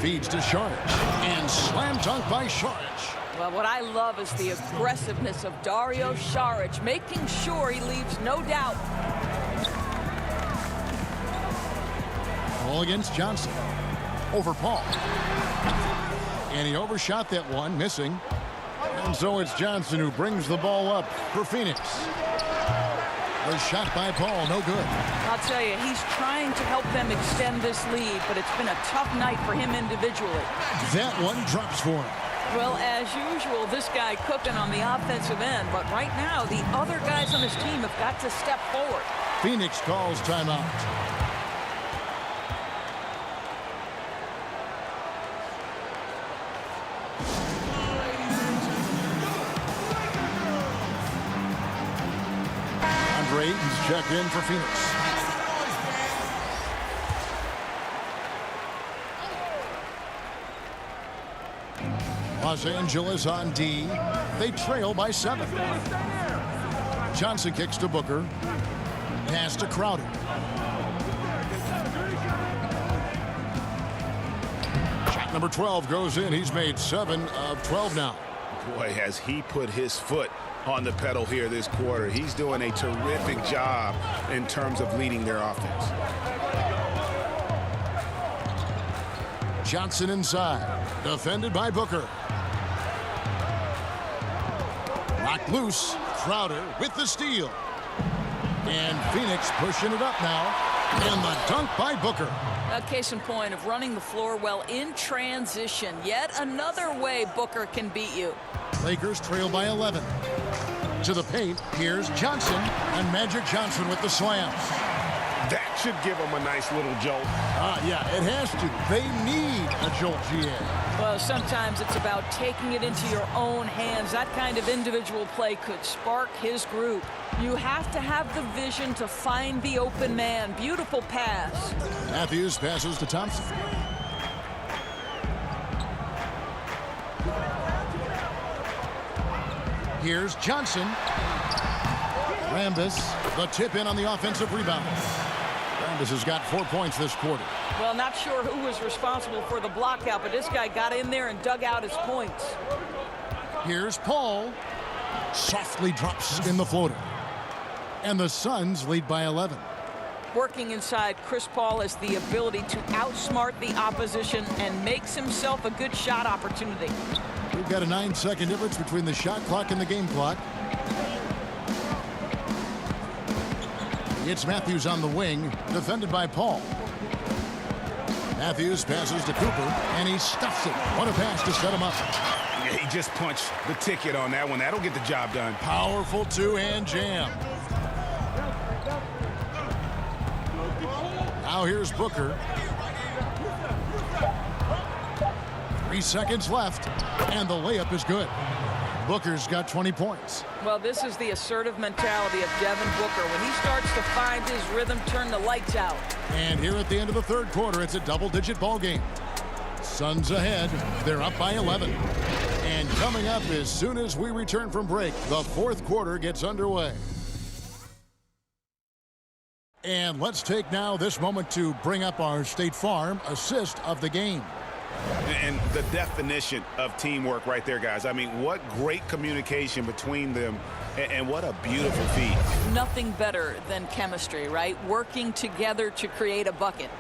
Feeds to Saric. And slam dunk by Saric. Well, what I love is the aggressiveness of Dario Saric, making sure he leaves no doubt. Ball against Johnson. Over Paul. And he overshot that one, missing. And so it's Johnson who brings the ball up for Phoenix. The shot by Paul, no good. I'll tell you, he's trying to help them extend this lead, but it's been a tough night for him individually. That one drops for him. Well, as usual, this guy cooking on the offensive end, but right now, the other guys on his team have got to step forward. Phoenix calls timeout. Andre Ayton's checked in for Phoenix. Los Angeles on D. They trail by 7. Johnson kicks to Booker. Pass to Crowder. Shot number 12 goes in. He's made 7 of 12 now. Boy, has he put his foot on the pedal here this quarter. He's doing a terrific job in terms of leading their offense. Johnson inside. Defended by Booker. Locked loose. Crowder with the steal. And Phoenix pushing it up now. And the dunk by Booker. A case in point of running the floor well in transition. Yet another way Booker can beat you. Lakers trail by 11. To the paint, here's Johnson. And Magic Johnson with the slam. That should give them a nice little jolt. Yeah, it has to. They need a jolt, GA. Well, sometimes it's about taking it into your own hands. That kind of individual play could spark his group. You have to have the vision to find the open man. Beautiful pass. Matthews passes to Thompson. Here's Johnson. Rambis, the tip in on the offensive rebound. Rambis has got 4 points this quarter. Well, not sure who was responsible for the block out, but this guy got in there and dug out his points. Here's Paul. Softly drops in the floater. And the Suns lead by 11. Working inside, Chris Paul has the ability to outsmart the opposition and makes himself a good shot opportunity. We've got a 9-second difference between the shot clock and the game clock. It's Matthews on the wing, defended by Paul. Matthews passes to Cooper, and he stuffs it. What a pass to set him up. Yeah, he just punched the ticket on that one. That'll get the job done. Powerful two-hand jam. Now here's Booker. 3 seconds left, and the layup is good. Booker's got 20 points. Well, this is the assertive mentality of Devin Booker. When he starts to find his rhythm, turn the lights out. And here at the end of the third quarter, it's a double-digit ball game. Suns ahead. They're up by 11. And coming up as soon as we return from break, the fourth quarter gets underway. And let's take now this moment to bring up our State Farm assist of the game. And the definition of teamwork right there, guys. I mean, what great communication between them, and what a beautiful feat. Nothing better than chemistry, right? Working together to create a bucket.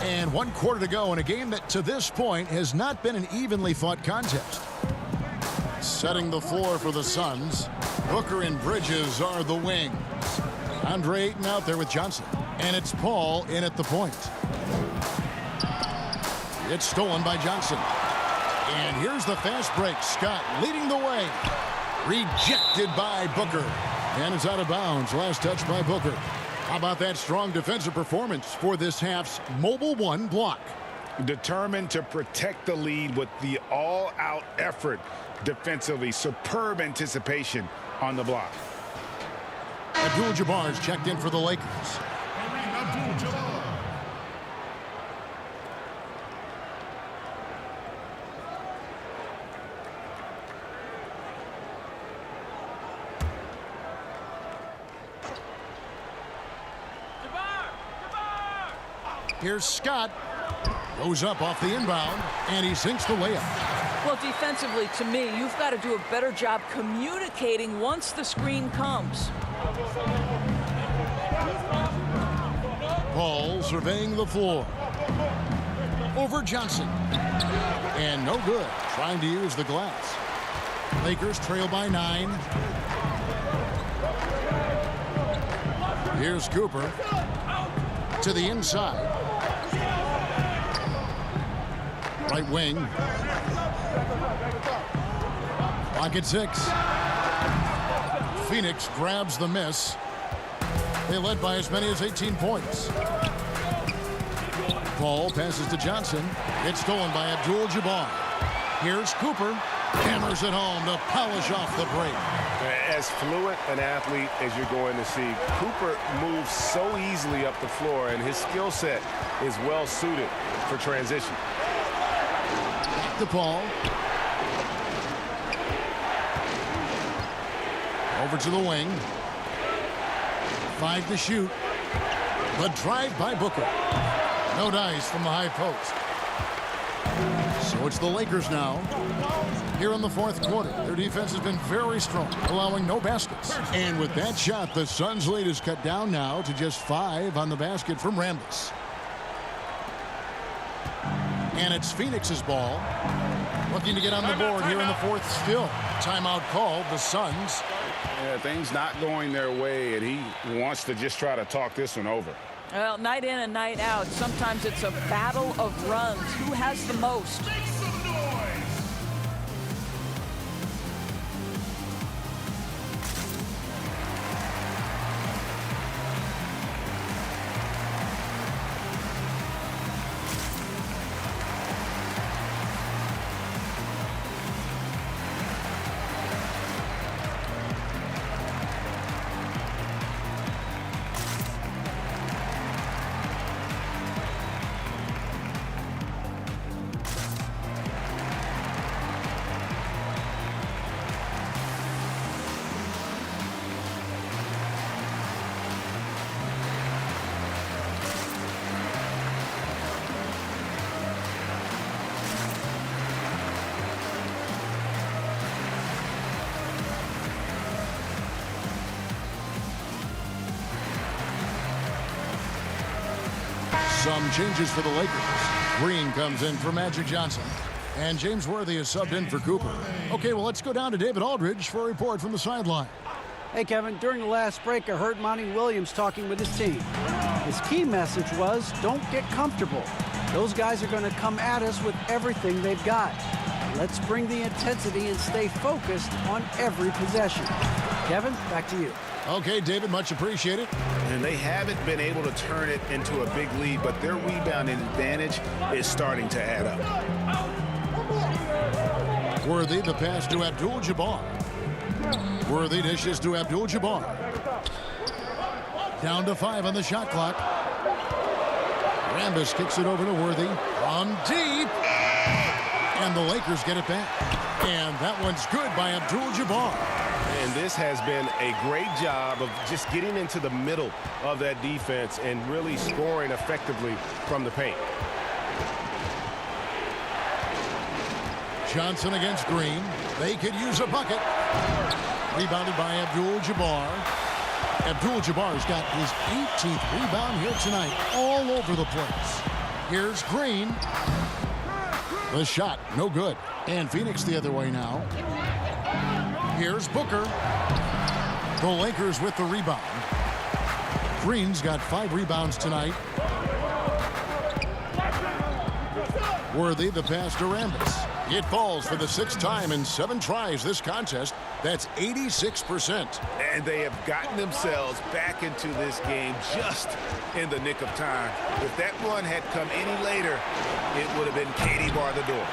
And 1 quarter to go in a game that to this point has not been an evenly fought contest. Setting the floor for the Suns, Booker and Bridges are the wings. Andre Ayton out there with Johnson. And it's Paul in at the point. It's stolen by Johnson. And here's the fast break. Scott leading the way. Rejected by Booker. And it's out of bounds. Last touch by Booker. How about that strong defensive performance for this half's Mobile One block? Determined to protect the lead with the all-out effort defensively. Superb anticipation on the block. Abdul-Jabbar's checked in for the Lakers. Abdul-Jabbar. Here's Scott. Goes up off the inbound, and he sinks the layup. Well, defensively, to me, you've got to do a better job communicating once the screen comes. Paul surveying the floor. Over Johnson. And no good. Trying to use the glass. Lakers trail by 9. Here's Cooper. To the inside. Right wing. Pocket 6. Phoenix grabs the miss. They led by as many as 18 points. Paul passes to Johnson. It's stolen by Abdul-Jabbar. Here's Cooper. Hammers it home to polish off the break. As fluent an athlete as you're going to see, Cooper moves so easily up the floor, and his skill set is well suited for transition. Back to Paul. Over to the wing. 5 to shoot. The drive by Booker. No dice from the high post. So it's the Lakers now. Here in the fourth quarter, their defense has been very strong, allowing no baskets. And with that shot, the Suns' lead is cut down now to just 5 on the basket from Rambis. And it's Phoenix's ball. Looking to get on the board here in the fourth still. Timeout called, the Suns. Yeah, things not going their way, and he wants to just try to talk this one over. Well, night in and night out, sometimes it's a battle of runs. Who has the most? Make some noise. Some changes for the Lakers. Green comes in for Magic Johnson. And James Worthy is subbed in for Cooper. Okay, well, let's go down to David Aldridge for a report from the sideline. Hey, Kevin, during the last break, I heard Monty Williams talking with his team. His key message was, don't get comfortable. Those guys are going to come at us with everything they've got. Let's bring the intensity and stay focused on every possession. Kevin, back to you. Okay, David, much appreciated. And they haven't been able to turn it into a big lead, but their rebounding advantage is starting to add up. Worthy, the pass to Abdul-Jabbar. Worthy dishes to Abdul-Jabbar. Down to 5 on the shot clock. Rambis kicks it over to Worthy. From deep. And the Lakers get it back. And that one's good by Abdul-Jabbar. And this has been a great job of just getting into the middle of that defense and really scoring effectively from the paint. Johnson against Green. They could use a bucket. Rebounded by Abdul-Jabbar. Abdul-Jabbar's got his 18th rebound here tonight, all over the place. Here's Green. The shot, no good. And Phoenix the other way now. Here's Booker. The Lakers with the rebound. Green's got 5 rebounds tonight. Worthy, the pass to Rambis. It falls for the 6th time in 7 tries this contest. That's 86%. And they have gotten themselves back into this game just in the nick of time. If that run had come any later, it would have been Katie bar the door.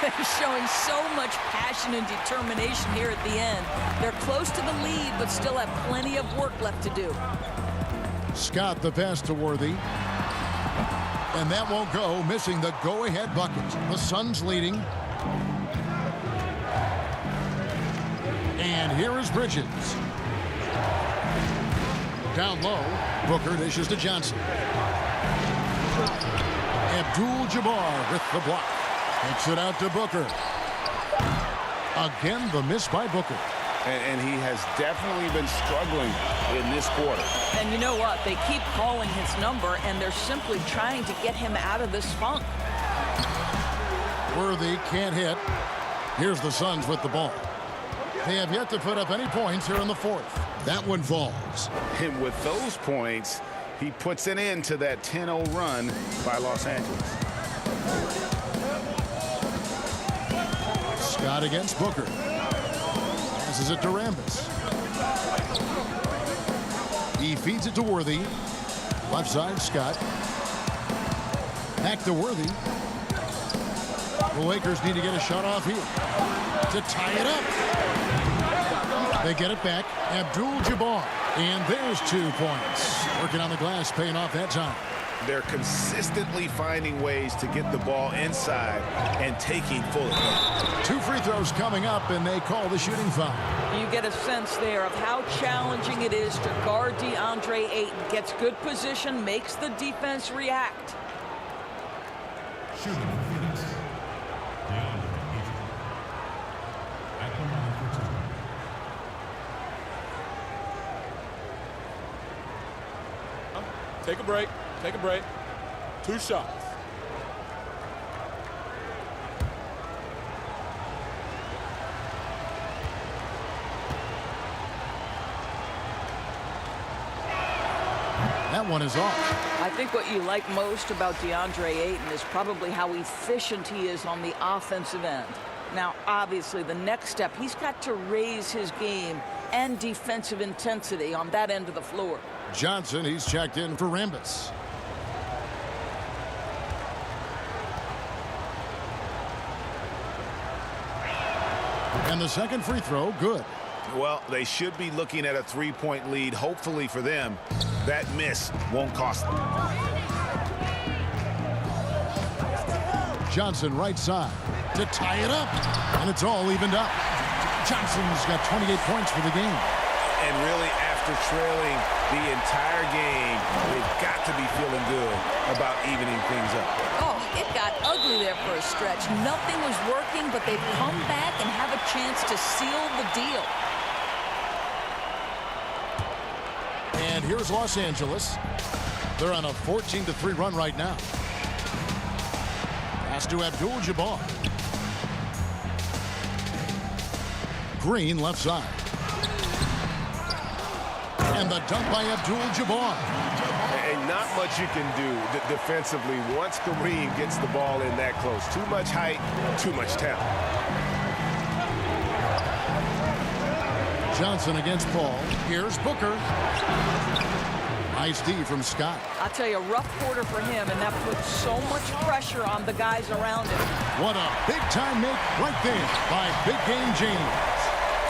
They're showing so much passion and determination here at the end. They're close to the lead, but still have plenty of work left to do. Scott, the pass to Worthy. And that won't go, missing the go-ahead bucket. The Suns leading. And here is Bridges. Down low, Booker dishes to Johnson. Abdul-Jabbar with the block. Takes it out to Booker. Again, the miss by Booker. And he has definitely been struggling in this quarter. And you know what? They keep calling his number, and they're simply trying to get him out of this funk. Worthy can't hit. Here's the Suns with the ball. They have yet to put up any points here in the 4th. That one falls. And with those points, he puts an end to that 10-0 run by Los Angeles. Scott against Booker. Passes it to Rambis. He feeds it to Worthy. Left side, Scott. Back to Worthy. The Lakers need to get a shot off here to tie it up. They get it back. Abdul-Jabbar. And there's 2 points. Working on the glass, paying off that time. They're consistently finding ways to get the ball inside and taking full advantage. 2 free throws coming up, and they call the shooting foul. You get a sense there of how challenging it is to guard DeAndre Ayton. Gets good position, makes the defense react. Shooting for Phoenix, DeAndre Ayton. At the line for 2. Take a break. Take a break. 2 shots. That one is off. I think what you like most about DeAndre Ayton is probably how efficient he is on the offensive end. Now, obviously, the next step, he's got to raise his game and defensive intensity on that end of the floor. Johnson, he's checked in for Rambis. And the second free throw, good. Well, they should be looking at a 3-point lead. Hopefully for them, that miss won't cost them. Johnson right side to tie it up. And it's all evened up. Johnson's got 28 points for the game. And really, after trailing the entire game, they've got to be feeling good about evening things up. Oh, it got ugly there for a stretch. Nothing was working, but they've come back and have a chance to seal the deal. And here's Los Angeles. They're on a 14-3 run right now. Pass to Abdul-Jabbar. Green left side. And the dunk by Abdul-Jabbar. And not much you can do defensively once Kareem gets the ball in that close. Too much height, too much talent. Johnson against Paul. Here's Booker. Nice D from Scott. I'll tell you, a rough quarter for him, and that puts so much pressure on the guys around him. What a big-time make right there by Big Game James.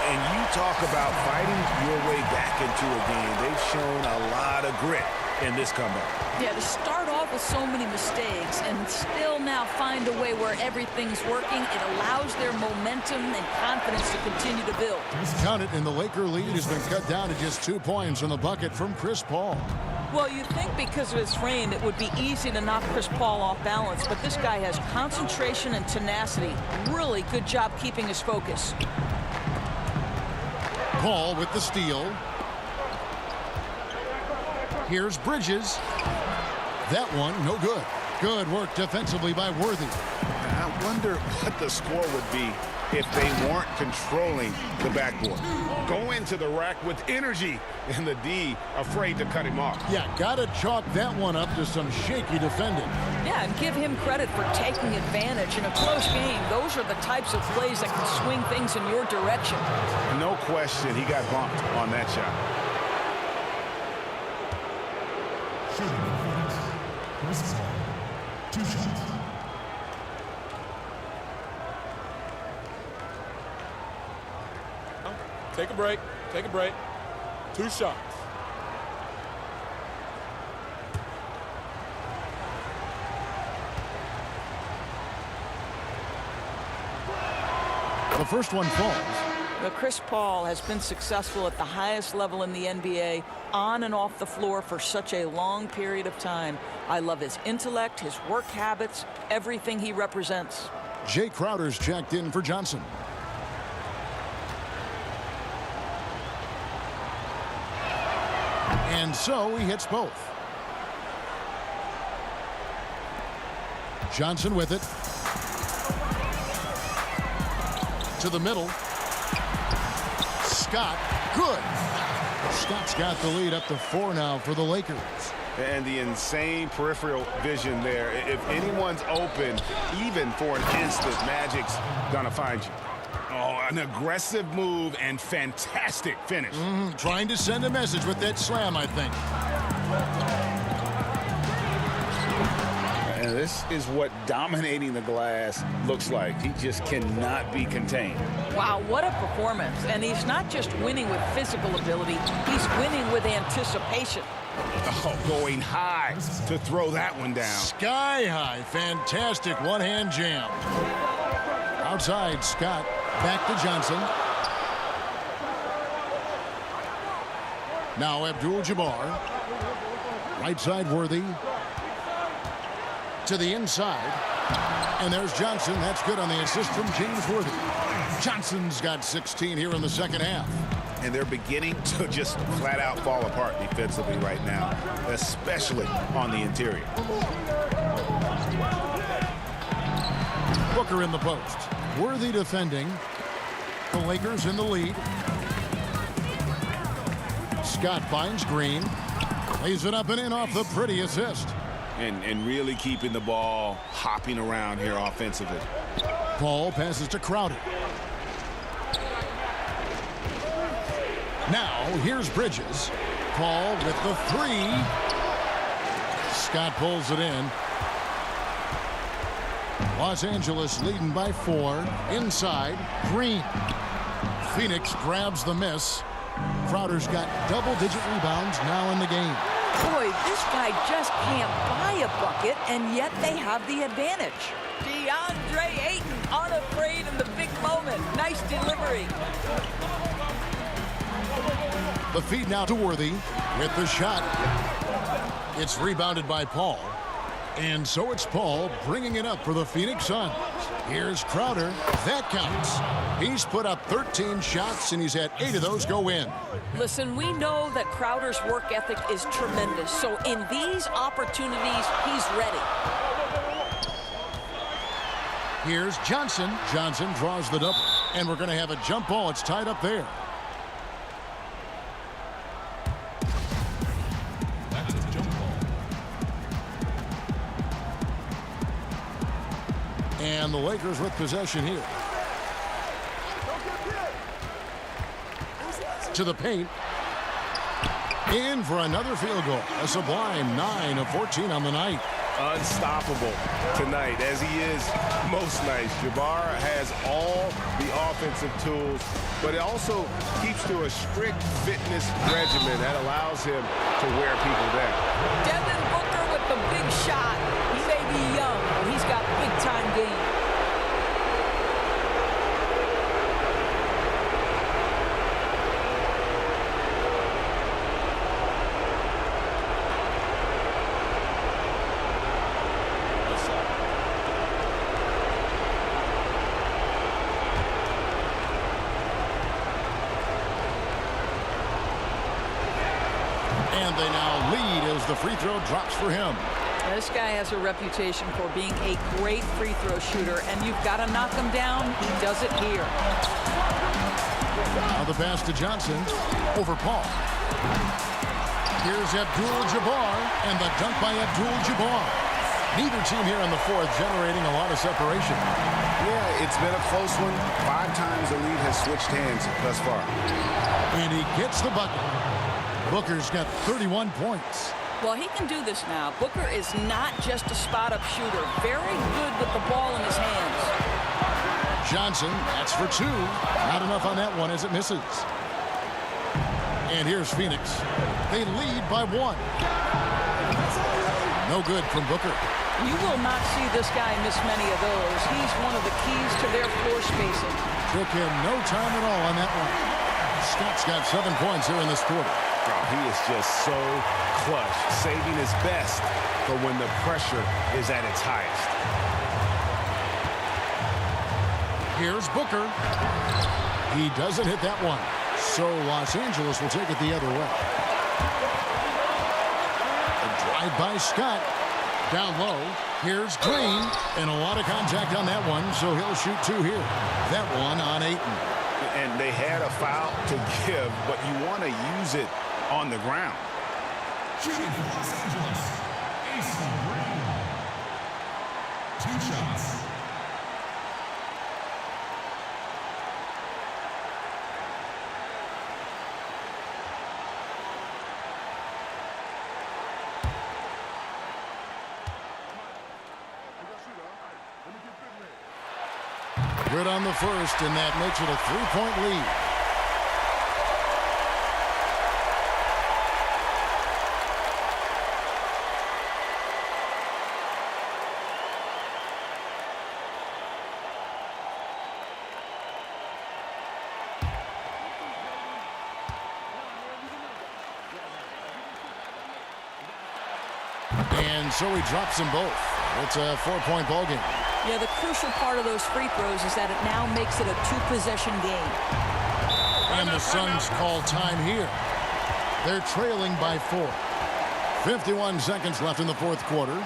And you talk about fighting your way back into a game. They've shown a lot of grit in this comeback. Yeah, to start off with so many mistakes and still now find a way where everything's working, it allows their momentum and confidence to continue to build. Count it, and the Laker lead has been cut down to just 2 points on the bucket from Chris Paul. Well, you'd think because of his frame, it would be easy to knock Chris Paul off balance, but this guy has concentration and tenacity. Really good job keeping his focus. Paul with the steal. Here's Bridges. That one, no good. Good work defensively by Worthy. I wonder what the score would be if they weren't controlling the backboard. Go into the rack with energy, and the D afraid to cut him off. Yeah, gotta chalk that one up to some shaky defending. Yeah, and give him credit for taking advantage. In a close game, those are the types of plays that can swing things in your direction. No question, he got bumped on that shot. Shooting for Phoenix. Chris Paul. 2 shots. Take a break. Take a break. 2 shots. The first one falls. Now, Chris Paul has been successful at the highest level in the NBA, on and off the floor for such a long period of time. I love his intellect, his work habits, everything he represents. Jay Crowder's checked in for Johnson. And so he hits both. Johnson with it. To the middle. Scott, good. Scott's got the lead up to 4 now for the Lakers. And the insane peripheral vision there. If anyone's open, even for an instant, Magic's gonna find you. Oh, an aggressive move and fantastic finish. Trying to send a message with that slam, I think. And this is what dominating the glass looks like. He just cannot be contained. Wow, what a performance. And he's not just winning with physical ability, he's winning with anticipation. Oh, going high to throw that one down. Sky high. Fantastic one-hand jam. Outside, Scott. Back to Johnson. Now Abdul-Jabbar. Right side, Worthy. To the inside. And there's Johnson. That's good on the assist from James Worthy. Johnson's got 16 here in the second half. And they're beginning to just flat out fall apart defensively right now, especially on the interior. Booker in the post. Worthy defending. The Lakers in the lead. Scott finds Green. Lays it up and in off the pretty assist. And really keeping the ball hopping around here offensively. Paul passes to Crowder. Now, here's Bridges. Paul with the 3. Scott pulls it in. Los Angeles leading by 4. Inside, Green. Phoenix grabs the miss. Crowder's got double-digit rebounds now in the game. Boy, this guy just can't buy a bucket, and yet they have the advantage. DeAndre Ayton, unafraid in the big moment. Nice delivery. The feed now to Worthy with the shot. It's rebounded by Paul. And so it's Paul bringing it up for the Phoenix Suns. Here's Crowder. That counts. He's put up 13 shots, and he's had 8 of those go in. Listen, we know that Crowder's work ethic is tremendous. So in these opportunities, he's ready. Here's Johnson. Johnson draws the double. And we're going to have a jump ball. It's tied up there. That's a jump ball. And the Lakers with possession here. To the paint. In for another field goal. A sublime 9 of 14 on the night. Unstoppable tonight, as he is most nights. Jabbar has all the offensive tools, but it also keeps to a strict fitness regimen that allows him to wear people down. Devin Booker with the big shot. He may be young, but he's got big-time game. And they now lead as the free throw drops for him. This guy has a reputation for being a great free throw shooter, and you've got to knock him down. He does it here. Now the pass to Johnson over Paul. Here's Abdul-Jabbar, and the dunk by Abdul-Jabbar. Neither team here in the fourth generating a lot of separation. Yeah, it's been a close one. 5 times the lead has switched hands thus far. And he gets the bucket. Booker's got 31 points. Well, he can do this now. Booker is not just a spot-up shooter. Very good with the ball in his hands. Johnson, that's for 2. Not enough on that one as it misses. And here's Phoenix. They lead by 1. No good from Booker. You will not see this guy miss many of those. He's one of the keys to their floor spacing. Took him no time at all on that one. Scott's got 7 points here in this quarter. Oh, he is just so clutch, saving his best for when the pressure is at its highest. Here's Booker. He doesn't hit that one. So Los Angeles will take it the other way. A drive by Scott. Down low. Here's Green. And a lot of contact on that one, so he'll shoot 2 here. That one on Ayton. And they had a foul to give, but you want to use it on the ground. Shooting for Los Angeles, AC Green. 2 shots. Good on the first, and that makes it a 3-point lead. And so he drops them both. It's a 4-point ball game. Yeah, the crucial part of those free throws is that it now makes it a 2-possession game. And the Suns call time here. They're trailing by 4. 51 seconds left in the fourth quarter.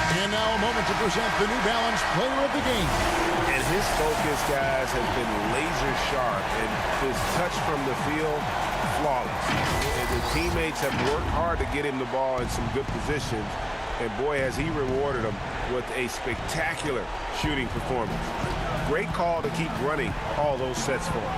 And now a moment to present the New Balance Player of the Game. And his focus, guys, has been laser sharp, and his touch from the field, flawless. And the teammates have worked hard to get him the ball in some good positions, and boy, has he rewarded them with a spectacular shooting performance. Great call to keep running all those sets for him.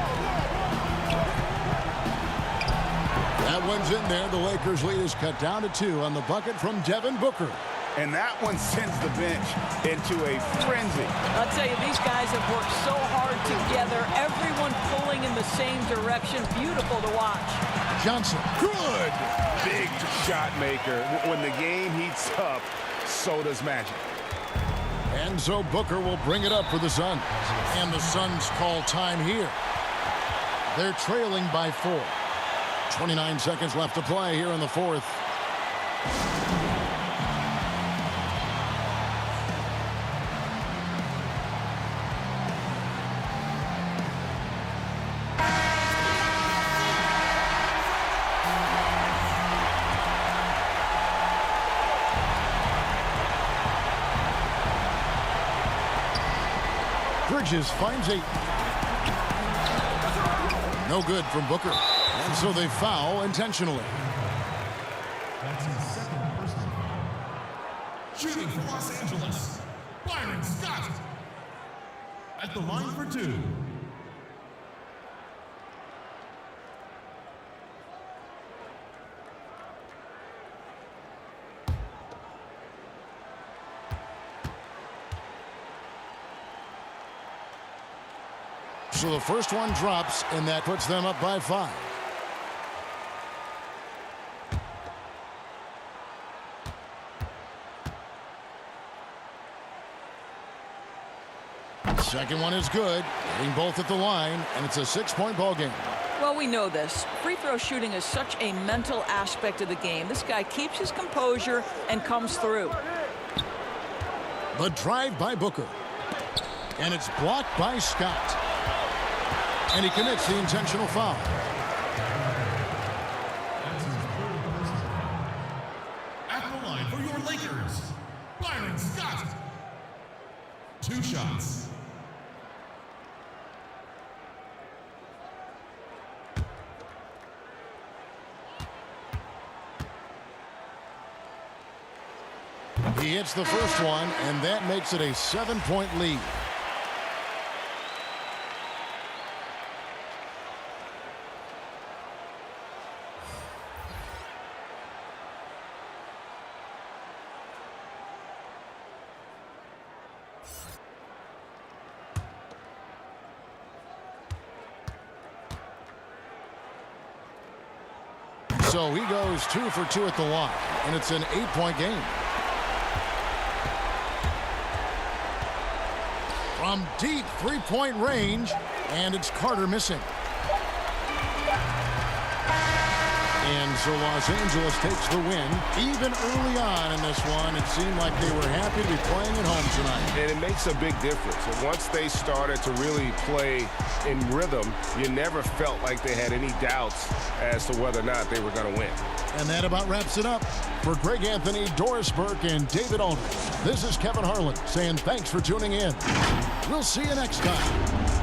That one's in there. The Lakers' lead is cut down to 2 on the bucket from Devin Booker. And that one sends the bench into a frenzy. I'll tell you, these guys have worked so hard together. Everyone pulling in the same direction. Beautiful to watch. Johnson. Good. Big shot maker. When the game heats up, so does magic. And so Booker will bring it up for the Suns. And the Suns call time here. They're trailing by 4. 29 seconds left to play here in the fourth. Bridges finds 8. No good from Booker. And so they foul intentionally. That's his second personal foul. Shooting for Los Angeles, Byron Scott. At the line for 2. So the first one drops, and that puts them up by 5. Second one is good, hitting both at the line, and it's a 6-point ball game. Well, we know this. Free throw shooting is such a mental aspect of the game. This guy keeps his composure and comes through. The drive by Booker. And it's blocked by Scott. And he commits the intentional foul. At the line for your Lakers, Byron Scott. 2 shots. He hits the first one, and that makes it a 7-point lead. So he goes 2 for 2 at the line, and it's an 8-point game. From deep 3-point range, and it's Carter missing. And so Los Angeles takes the win. Even early on in this one, it seemed like they were happy to be playing at home tonight. And it makes a big difference. And once they started to really play in rhythm, you never felt like they had any doubts as to whether or not they were going to win. And that about wraps it up. For Greg Anthony, Doris Burke, and David Aldridge, this is Kevin Harlan saying thanks for tuning in. We'll see you next time.